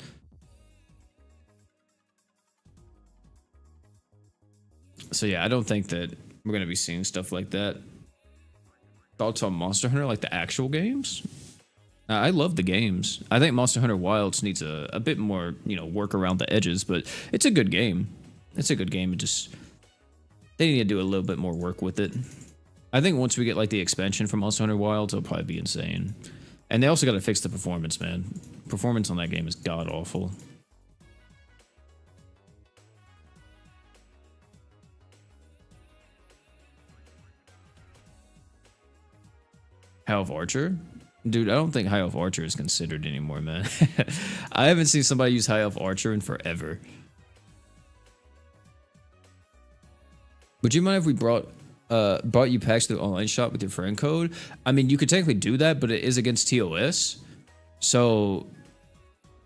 So yeah, I don't think that we're going to be seeing stuff like that. Thoughts on Monster Hunter, like the actual games? I love the games. I think Monster Hunter Wilds needs a bit more, you know, work around the edges, but it's a good game. It's a good game. It just, they need to do a little bit more work with it. I think once we get like the expansion from Monster Hunter Wilds, it'll probably be insane. And they also got to fix the performance, man. Performance on that game is god awful. High Elf Archer? Dude, I don't think High Elf Archer is considered anymore, man. I haven't seen somebody use High Elf Archer in forever. Would you mind if we brought you packs to the online shop with your friend code? I mean, you could technically do that, but it is against TOS. So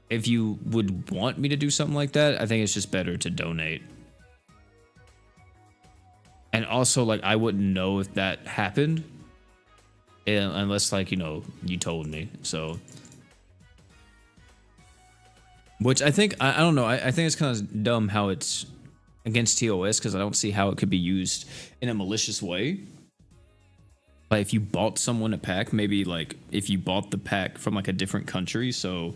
if you would want me to do something like that, I think it's just better to donate. And also, like, I wouldn't know if that happened unless, like, you know, you told me. So, which I think, I don't know, I think it's kind of dumb how it's against TOS, because I don't see how it could be used in a malicious way. Like, if you bought someone a pack, maybe, like, if you bought the pack from, like, a different country, so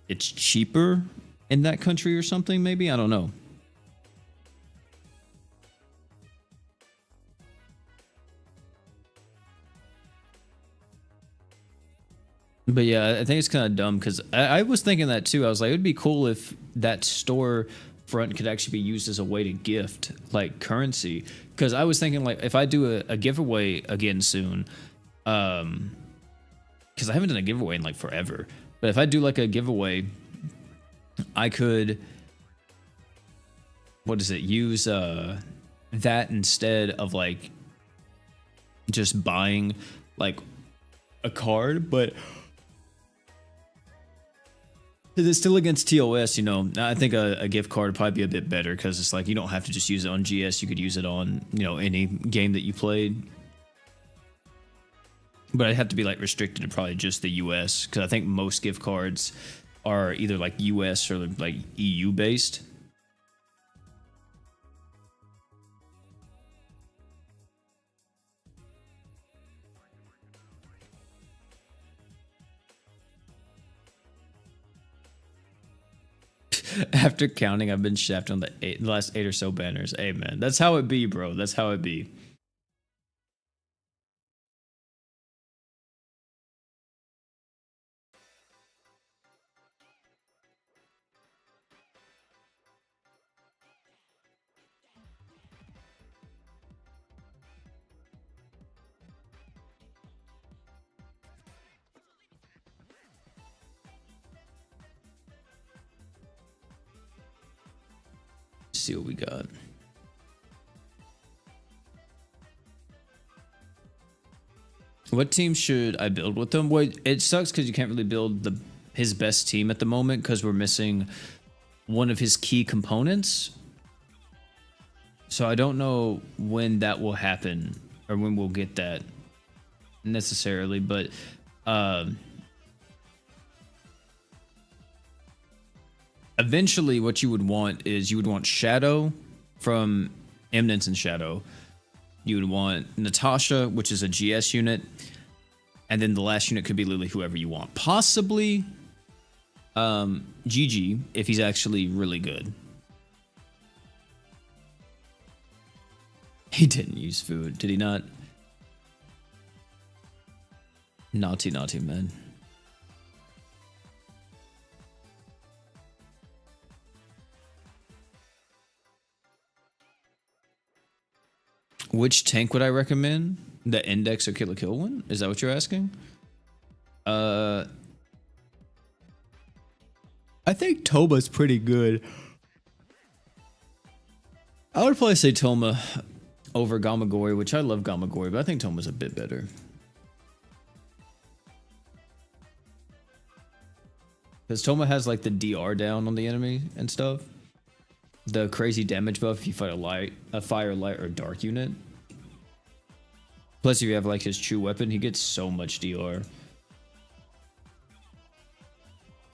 it's cheaper in that country or something, maybe? I don't know. But yeah, I think it's kind of dumb, because I was thinking that too. I was like, it would be cool if that store front could actually be used as a way to gift like currency. Because I was thinking, like, if I do a giveaway again soon, because I haven't done a giveaway in like forever. But if I do like a giveaway, I could, what is it, use that instead of like just buying like a card, but it's still against TOS, you know. I think a gift card would probably be a bit better, because it's like you don't have to just use it on GS. You could use it on, you know, any game that you played. But I'd have to be like restricted to probably just the US, because I think most gift cards are either like US or like EU based. After counting, I've been shafted on the last 8 or so banners. Hey, man, that's how it be, bro. That's how it be. Let's see what we got. What team should I build with them? Well, it sucks because you can't really build his best team at the moment, because we're missing one of his key components. So I don't know when that will happen, or when we'll get that necessarily, but eventually what you would want is you would want Shadow from Eminence and Shadow. You would want Natasha, which is a GS unit. And then the last unit could be literally whoever you want. Possibly GG, if he's actually really good. He didn't use food, did he not? Naughty, naughty, man. Which tank would I recommend? The Index or Kill a Kill one? Is that what you're asking? I think Toma's pretty good. I would probably say Toma over Gamagori, which I love Gamagori, but I think Toma's a bit better. Because Toma has like the DR down on the enemy and stuff. The crazy damage buff if you fight a fire, light, or dark unit. Plus, if you have like his true weapon, he gets so much DR.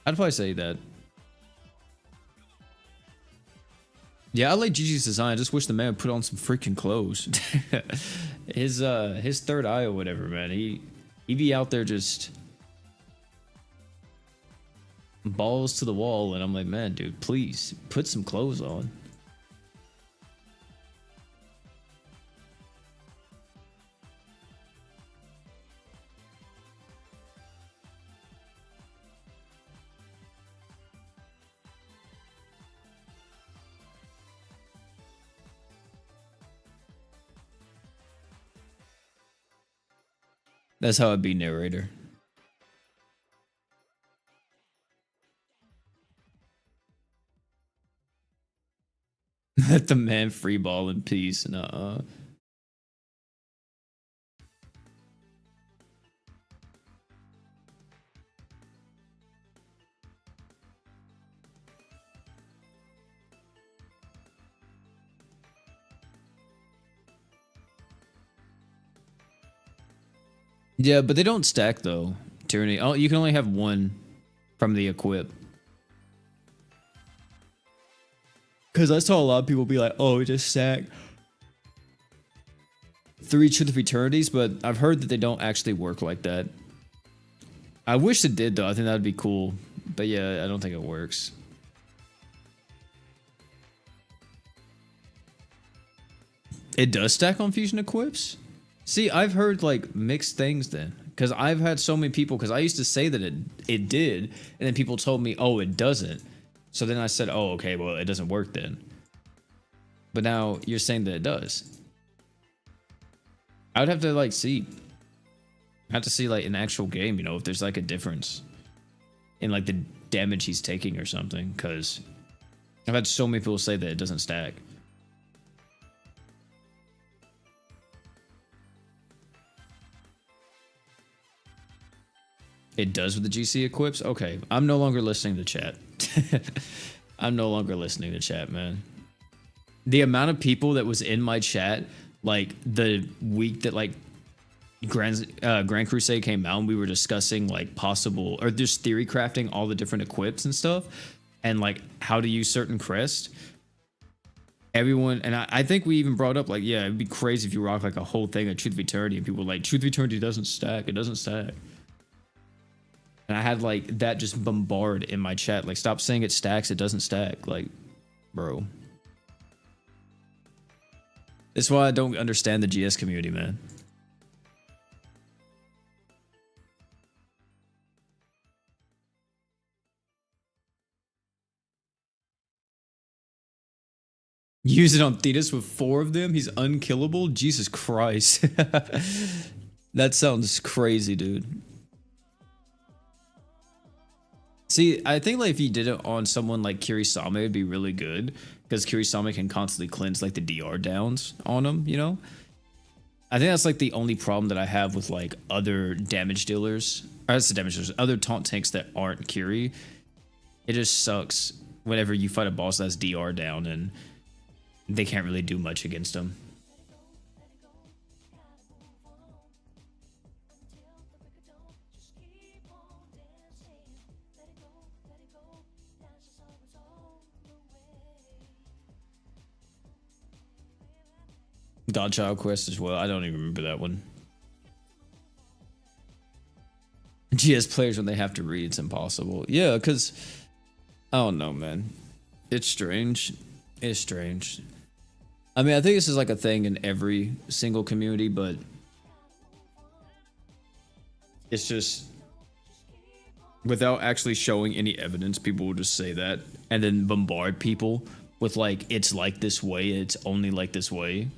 I'd probably say that. Yeah, I like Gigi's design. I just wish the man would put on some freaking clothes. His third eye or whatever, man. He be out there just balls to the wall, and I'm like, man, dude, please put some clothes on. That's how I'd be narrator. Let the man free ball in peace. Nuh-uh. Yeah, but they don't stack though. Tyranny. Oh, you can only have one from the equip. Because I saw a lot of people be like, "Oh, just stack 3 Truth of Eternities," but I've heard that they don't actually work like that. I wish it did though. I think that'd be cool. But yeah, I don't think it works. It does stack on fusion equips? See, I've heard like mixed things then. Because I've had so many people, because I used to say that it did, and then people told me, oh, it doesn't. So then I said, oh, okay, well, it doesn't work then. But now you're saying that it does. I would have to like see. I have to see like an actual game, you know, if there's like a difference in like the damage he's taking or something. Because I've had so many people say that it doesn't stack. It does with the GC equips? Okay, I'm no longer listening to chat. I'm no longer listening to chat, man. The amount of people that was in my chat, like the week that like Grand Crusade came out, and we were discussing like possible or just theory crafting all the different equips and stuff, and like how to use certain crests. Everyone, and I think we even brought up like, yeah, it'd be crazy if you rock like a whole thing of Truth of Eternity, and people were like, Truth of Eternity doesn't stack. It doesn't stack. And I had like that just bombard in my chat. Like, stop saying it stacks. It doesn't stack. Like, bro. That's why I don't understand the GS community, man. Use it on Thetis with 4 of them? He's unkillable? Jesus Christ. That sounds crazy, dude. See, I think like if you did it on someone like Kirisame, it'd be really good because Kirisame can constantly cleanse like the DR downs on him, you know? I think that's like the only problem that I have with like other damage dealers, or that's the damage dealers, other taunt tanks that aren't Kiri. It just sucks whenever you fight a boss that's DR down and they can't really do much against them. Godchild quest as well. I don't even remember that one. GS players when they have to read, it's impossible. Yeah, because I don't know, man. It's strange. It's strange. I mean, I think this is like a thing in every single community, but it's just without actually showing any evidence, people will just say that and then bombard people with like, it's like this way, it's only like this way.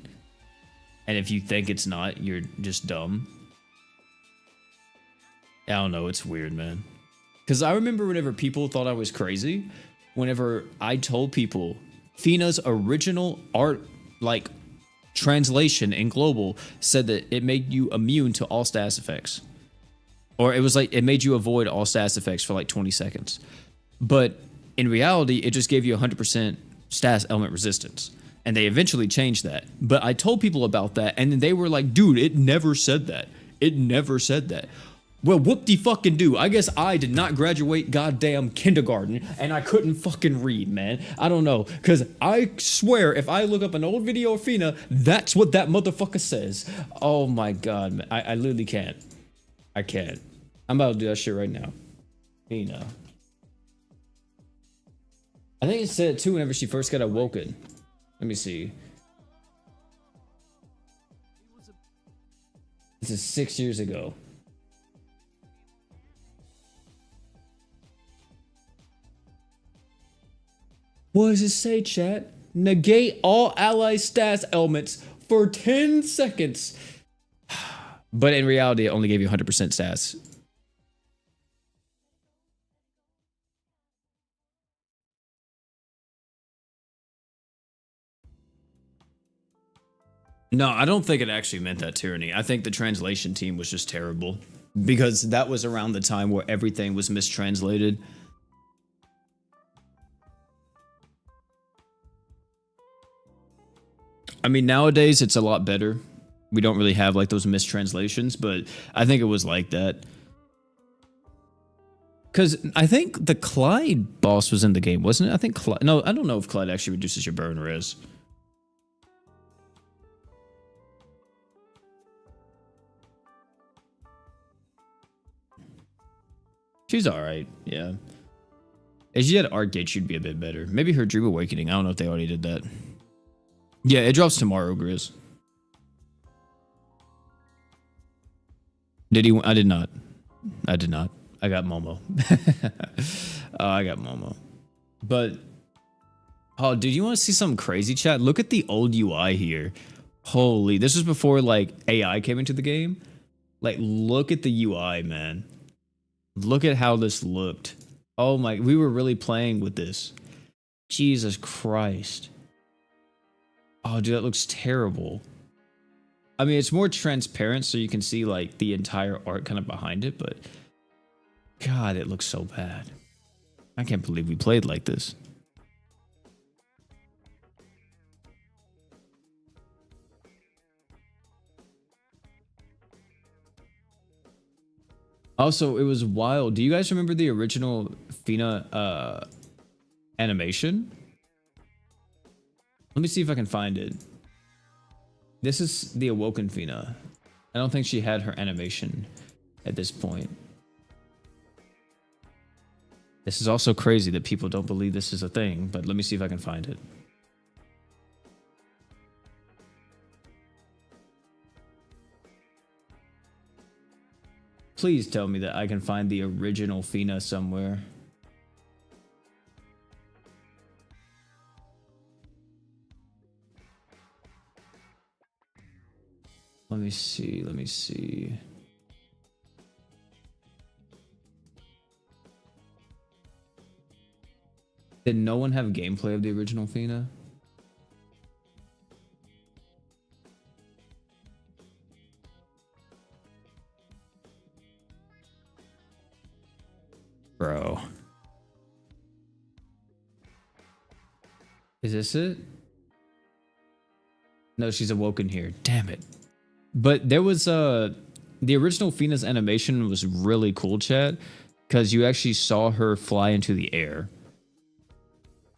And if you think it's not, you're just dumb. I don't know, it's weird, man. Because I remember whenever people thought I was crazy, whenever I told people Fina's original art, like, translation in global said that it made you immune to all status effects. Or it was like, it made you avoid all status effects for like 20 seconds. But in reality, it just gave you 100% status element resistance. And they eventually changed that. But I told people about that, and they were like, dude, it never said that. It never said that. Well, whoop-de-fucking do. I guess I did not graduate goddamn kindergarten, and I couldn't fucking read, man. I don't know. Because I swear, if I look up an old video of Fina, that's what that motherfucker says. Oh my god, man. I literally can't. I can't. I'm about to do that shit right now. Fina. I think it said it too whenever she first got awoken. Let me see. This is 6 years ago. What does it say, chat? Negate all ally stats elements for 10 seconds. But in reality, it only gave you 100% stats. No, I don't think it actually meant that tyranny. I think the translation team was just terrible because that was around the time where everything was mistranslated. I mean, nowadays it's a lot better. We don't really have like those mistranslations, but I think it was like that. Because I think the Clyde boss was in the game, wasn't it? I think Clyde. No, I don't know if Clyde actually reduces your burn res. She's alright, yeah. If she had Arcgate, she'd be a bit better. Maybe her Dream Awakening. I don't know if they already did that. Yeah, it drops tomorrow, Grizz. Did he? I did not. I did not. I got Momo. I got Momo. But, oh, dude, you want to see something crazy, chat? Look at the old UI here. Holy, this was before, like, AI came into the game. Like, look at the UI, man. Look at how this looked. Oh my, we were really playing with this. Jesus Christ. Oh, dude, that looks terrible. I mean, it's more transparent so you can see like the entire art kind of behind it, but God, it looks so bad. I can't believe we played like this. Also, it was wild. Do you guys remember the original Fina animation? Let me see if I can find it. This is the Awoken Fina. I don't think she had her animation at this point. This is also crazy that people don't believe this is a thing, but let me see if I can find it. Please tell me that I can find the original Fina somewhere. Let me see, let me see. Did no one have gameplay of the original Fina? Bro. Is this it? No, she's awoken here. Damn it. But there was the original Fina's animation was really cool, chat, because you actually saw her fly into the air.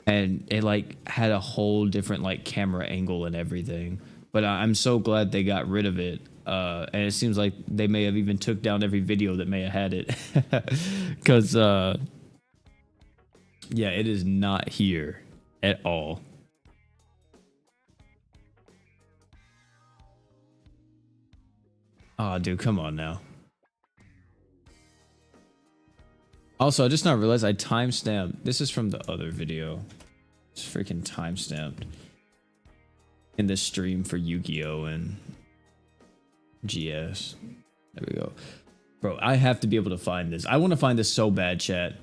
And it like had a whole different like camera angle and everything. But I'm so glad they got rid of it. And it seems like they may have even took down every video that may have had it. Because, yeah, it is not here at all. Oh, dude, come on now. Also, I just not realized I timestamped. This is from the other video. It's freaking timestamped in this stream for Yu-Gi-Oh! And GS. There we go. Bro, I have to be able to find this. I want to find this so bad, chat.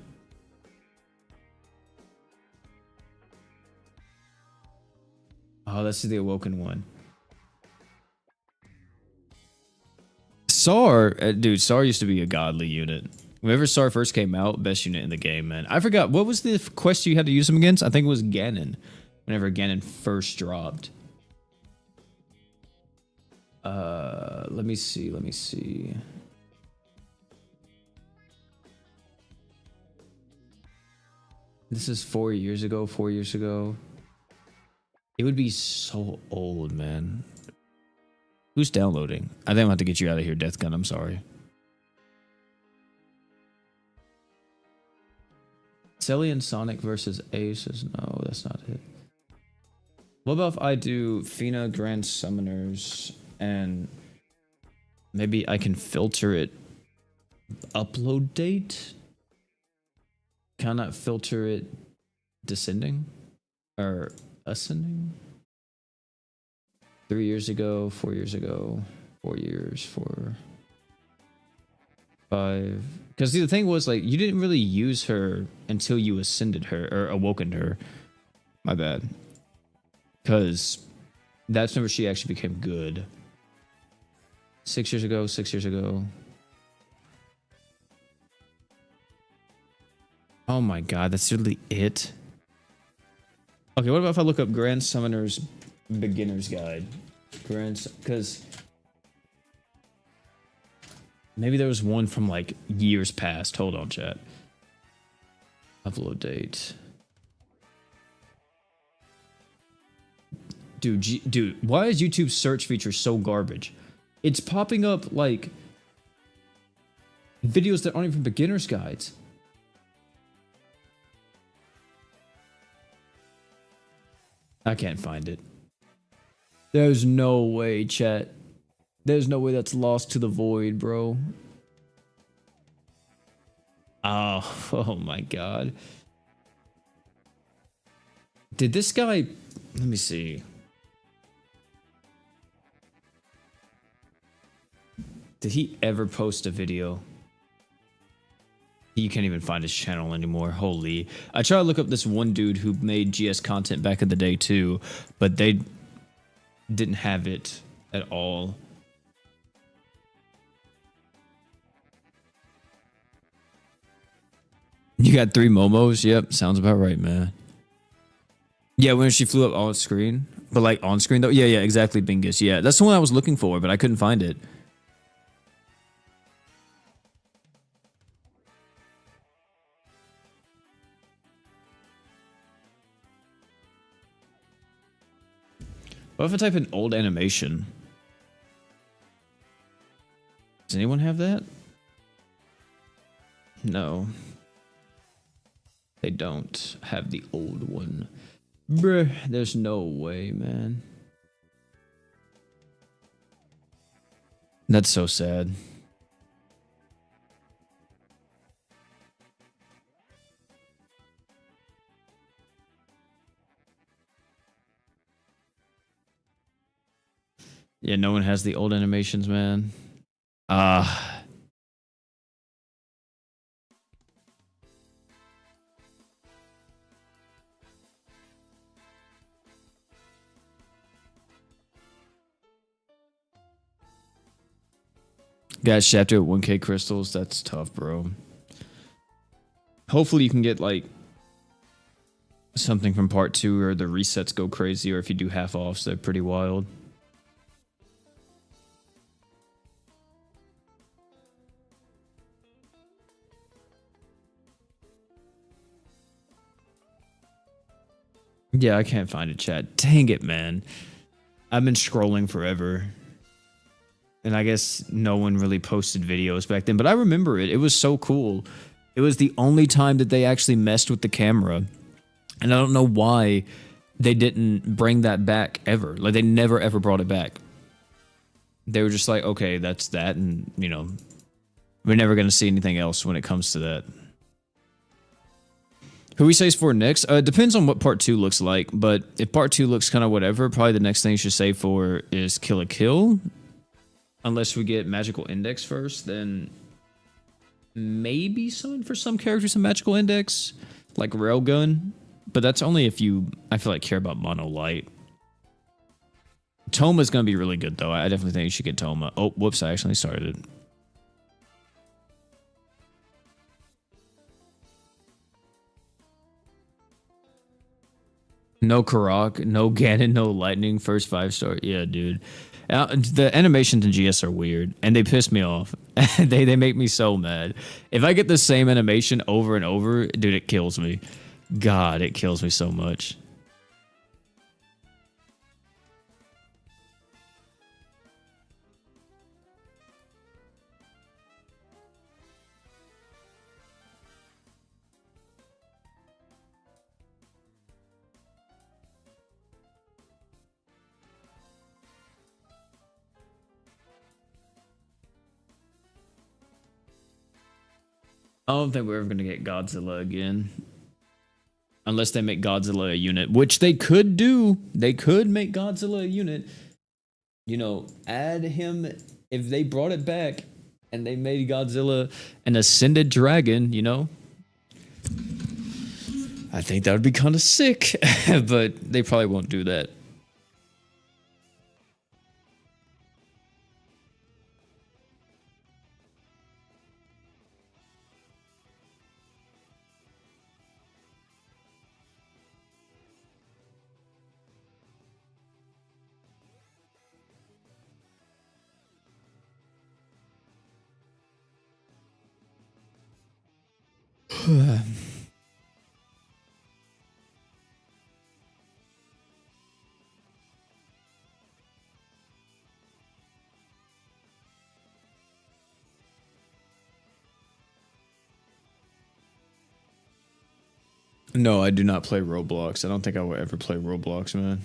Oh, this is the Awoken one. SAR, dude, SAR used to be a godly unit. Whenever SAR first came out, best unit in the game, man. I forgot, what was the quest you had to use him against? I think it was Ganon. Whenever Ganon first dropped. Let me see, let me see. This is 4 years ago, 4 years ago. It would be so old, man. Who's downloading? I think I'm gonna have to get you out of here, Death Gun. I'm sorry. Selly and Sonic versus Aces. No, that's not it. What about if I do Fina Grand Summoners and maybe I can filter it? Upload date? Can I filter it descending or ascending? 3 years ago, 4 years ago. 4 years, 5. Because the thing was, like, you didn't really use her until you ascended her or awokened her. My bad. Because that's whenever she actually became good. 6 years ago, 6 years ago. Oh my god, that's really it? Okay, what about if I look up Grand Summoner's Beginner's Guide? Because maybe there was one from like years past. Hold on, chat. Upload date. Dude, why is YouTube's search feature so garbage? It's popping up like videos that aren't even beginner's guides. I can't find it. There's no way, chat. There's no way that's lost to the void, bro. Oh my god. Did this guy... Let me see. Did he ever post a video? You can't even find his channel anymore. Holy. I tried to look up this one dude who made GS content back in the day too, but they didn't have it at all. You got 3 Momos? Yep, sounds about right, man. Yeah, when she flew up on screen. But like on screen though? Yeah, exactly, Bingus. Yeah, that's the one I was looking for, but I couldn't find it. What if I type in old animation? Does anyone have that? No. They don't have the old one. Bruh, there's no way, man. That's so sad. Yeah, no one has the old animations, man. Guys, chapter at 1K crystals. That's tough, bro. Hopefully you can get like something from part 2 or the resets go crazy, or if you do half offs, they're pretty wild. Yeah, I can't find it, chat. Dang it, man. I've been scrolling forever. And I guess no one really posted videos back then, but I remember it. It was so cool. It was the only time that they actually messed with the camera. And I don't know why they didn't bring that back ever. Like, they never ever brought it back. They were just like, okay, that's that. And, you know, we're never going to see anything else when it comes to that. Who we say for next? It depends on what part 2 looks like. But if part 2 looks kind of whatever, probably the next thing you should say for is Kill a Kill. Unless we get Magical Index first, then maybe summon for some characters a Magical Index, like Railgun. But that's only if you, I feel like, care about Mono Light. Toma's going to be really good, though. I definitely think you should get Toma. Oh, whoops, I actually started it. No Karak, no Ganon, no Lightning, first 5-star. Yeah, dude. The animations in GS are weird, and they piss me off. they make me so mad. If I get the same animation over and over, dude, it kills me. God, it kills me so much. I don't think we're ever going to get Godzilla again. Unless they make Godzilla a unit, which they could do. They could make Godzilla a unit. add him if they brought it back and they made Godzilla an ascended dragon, I think that would be kind of sick, but they probably won't do that. No, I do not play Roblox. I don't think I will ever play Roblox, man.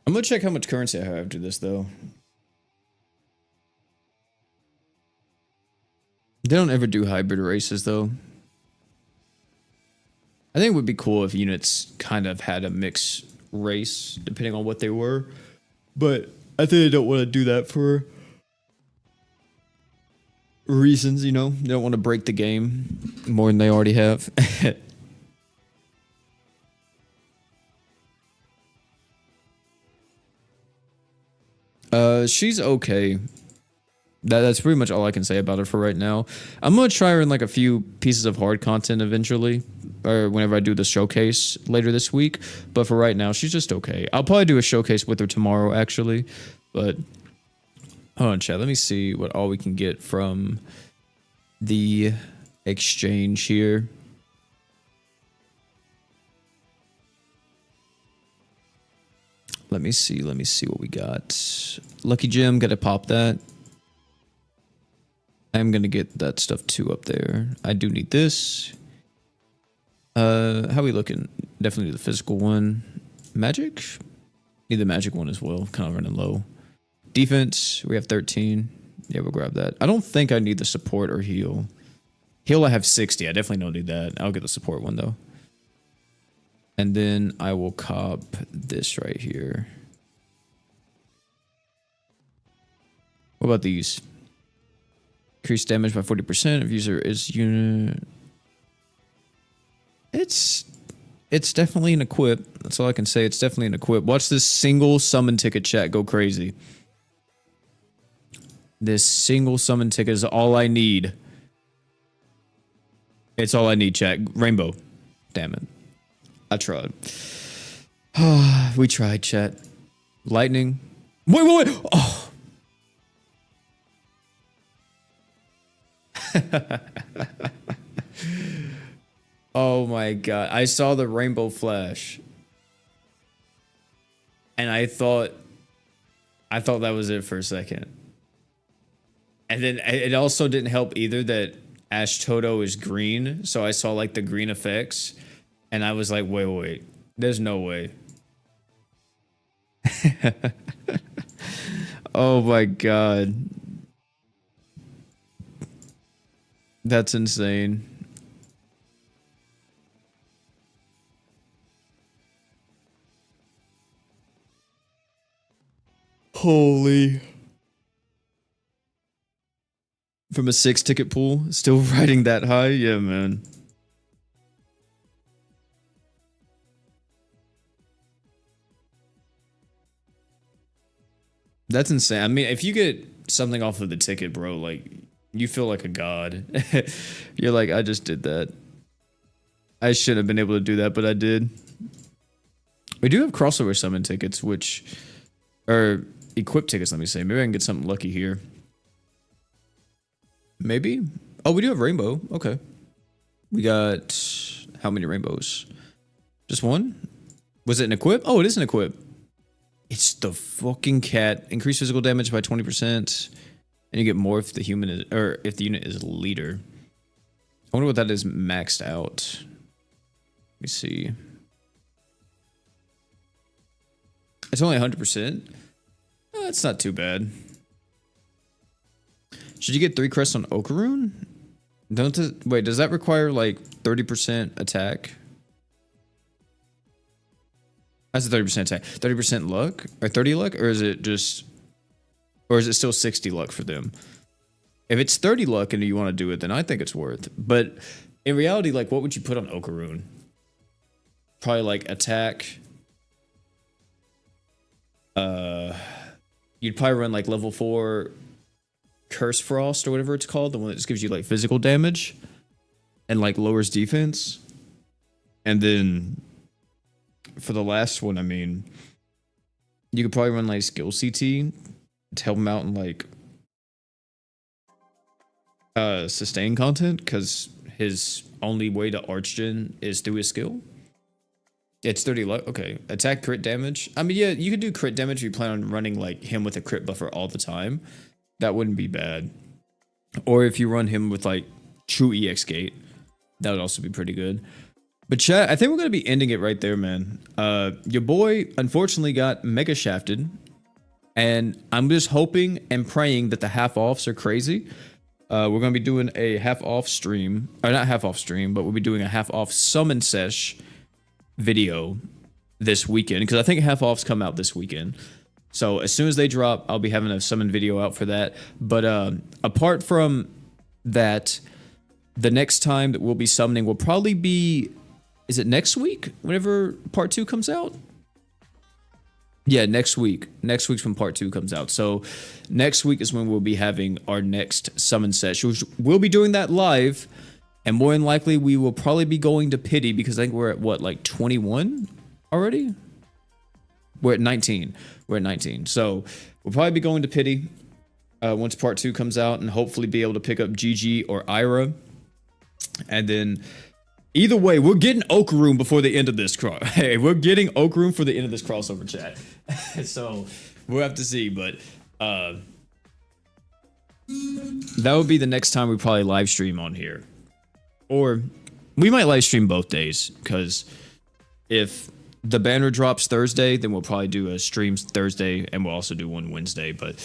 I'm gonna check how much currency I have after this, though. They don't ever do hybrid races, though. I think it would be cool if units kind of had a mixed race, depending on what they were. But I think they don't want to do that for reasons, They don't want to break the game more than they already have. She's okay. That's pretty much all I can say about her for right now. I'm gonna try her in like a few pieces of hard content eventually, or whenever I do the showcase later this week. But for right now, she's just okay. I'll probably do a showcase with her tomorrow, actually. But hold on, chat. Let me see what all we can get from the exchange here. Let me see what we got. Lucky Gem, gotta pop that. I'm gonna get that stuff too up there. I do need this. How we looking? Definitely the physical one. Magic? Need the magic one as well. Kind of running low. Defense, we have 13. Yeah, we'll grab that. I don't think I need the support or heal. Heal, I have 60. I definitely don't need that. I'll get the support one though. And then I will cop this right here. What about these? Increase damage by 40% if user is unit. It's definitely an equip. That's all I can say. It's definitely an equip. Watch this single summon ticket, chat, go crazy. This single summon ticket is all I need. It's all I need, chat. Rainbow. Damn it. I tried. We tried, chat. Lightning. Wait. Oh. Oh my god. I saw the rainbow flash. And I thought that was it for a second. And then it also didn't help either that Ash Toto is green, so I saw like the green effects and I was like, wait. There's no way. Oh my god. That's insane. Holy. From a 6 ticket pool, still riding that high? Yeah, man. That's insane. I mean, if you get something off of the ticket, bro, like, you feel like a god. You're like, I just did that. I shouldn't have been able to do that, but I did. We do have crossover summon tickets, which are equip tickets, let me say. Maybe I can get something lucky here. Maybe? Oh, we do have rainbow. Okay. We got how many rainbows? Just one? Was it an equip? Oh, it is an equip. It's the fucking cat. Increase physical damage by 20%. And you get more if the human is, or if the unit is leader. I wonder what that is maxed out. Let me see. It's only 100%. Oh, it's not too bad. Should you get 3 crests on Okaroon? Wait, does that require like 30% attack? That's a 30% attack. 30% luck? Or 30 luck? Or is it still 60 luck for them? If it's 30 luck and you want to do it, then I think it's worth. But in reality, like, what would you put on Okaroon? Probably like attack. You'd probably run like level 4 Curse Frost or whatever it's called, the one that just gives you like physical damage and like lowers defense. And then for the last one, I mean, you could probably run like skill CT to help him out in like sustain content, because his only way to archgen is through his skill. It's 30 luck. Okay. Attack crit damage. I mean, yeah, you could do crit damage if you plan on running like him with a crit buffer all the time. That wouldn't be bad. Or if you run him with like true EX gate, that would also be pretty good. But chat, I think we're going to be ending it right there, man. Your boy unfortunately got mega shafted, and I'm just hoping and praying that the half offs are crazy. We're going to be doing a half off stream, or not half off stream, but we'll be doing a half off summon sesh video this weekend, because I think half offs come out this weekend. So as soon as they drop, I'll be having a summon video out for that. But apart from that, the next time that we'll be summoning will probably be, is it next week whenever part 2 comes out? Yeah, next week. Next week's when part 2 comes out. So next week is when we'll be having our next summon session. We'll be doing that live, and more than likely we will probably be going to pity, because I think we're at what, like 21 already? We're at 19. We're at 19. So we'll probably be going to pity once part 2 comes out, and hopefully be able to pick up GG or Ira. And then either way, we're getting Okaroon before the end of this Hey, we're getting Okaroon for the end of this crossover, chat. So we'll have to see, but that would be the next time we probably live stream on here. Or we might live stream both days, because if the banner drops Thursday, then we'll probably do a stream Thursday, and we'll also do one Wednesday, but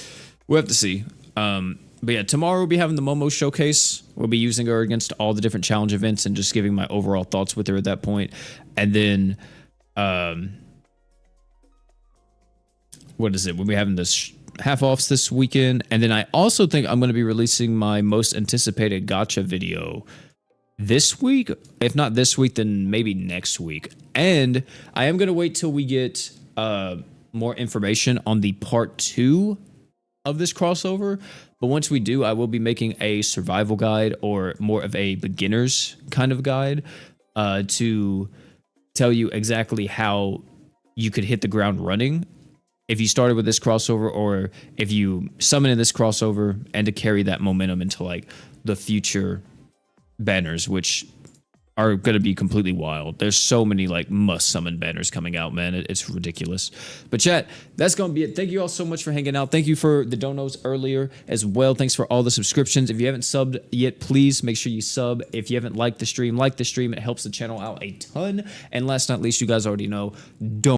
we'll have to see. But yeah, tomorrow we'll be having the Momo showcase. We'll be using her against all the different challenge events and just giving my overall thoughts with her at that point. And then, what is it? We'll be having this half offs this weekend. And then I also think I'm going to be releasing my most anticipated gacha video this week. If not this week, then maybe next week. And I am going to wait till we get more information on the part 2 of this crossover. But once we do, I will be making a survival guide, or more of a beginner's kind of guide, to tell you exactly how you could hit the ground running if you started with this crossover, or if you summon in this crossover, and to carry that momentum into like the future banners, which are going to be completely wild. There's so many like must summon banners coming out, man. It's ridiculous. But chat, that's going to be it. Thank you all so much for hanging out. Thank you for the donos earlier as well. Thanks for all the subscriptions. If you haven't subbed yet, please make sure you sub. If you haven't liked the stream, like the stream. It helps the channel out a ton. And last but not least, you guys already know, don't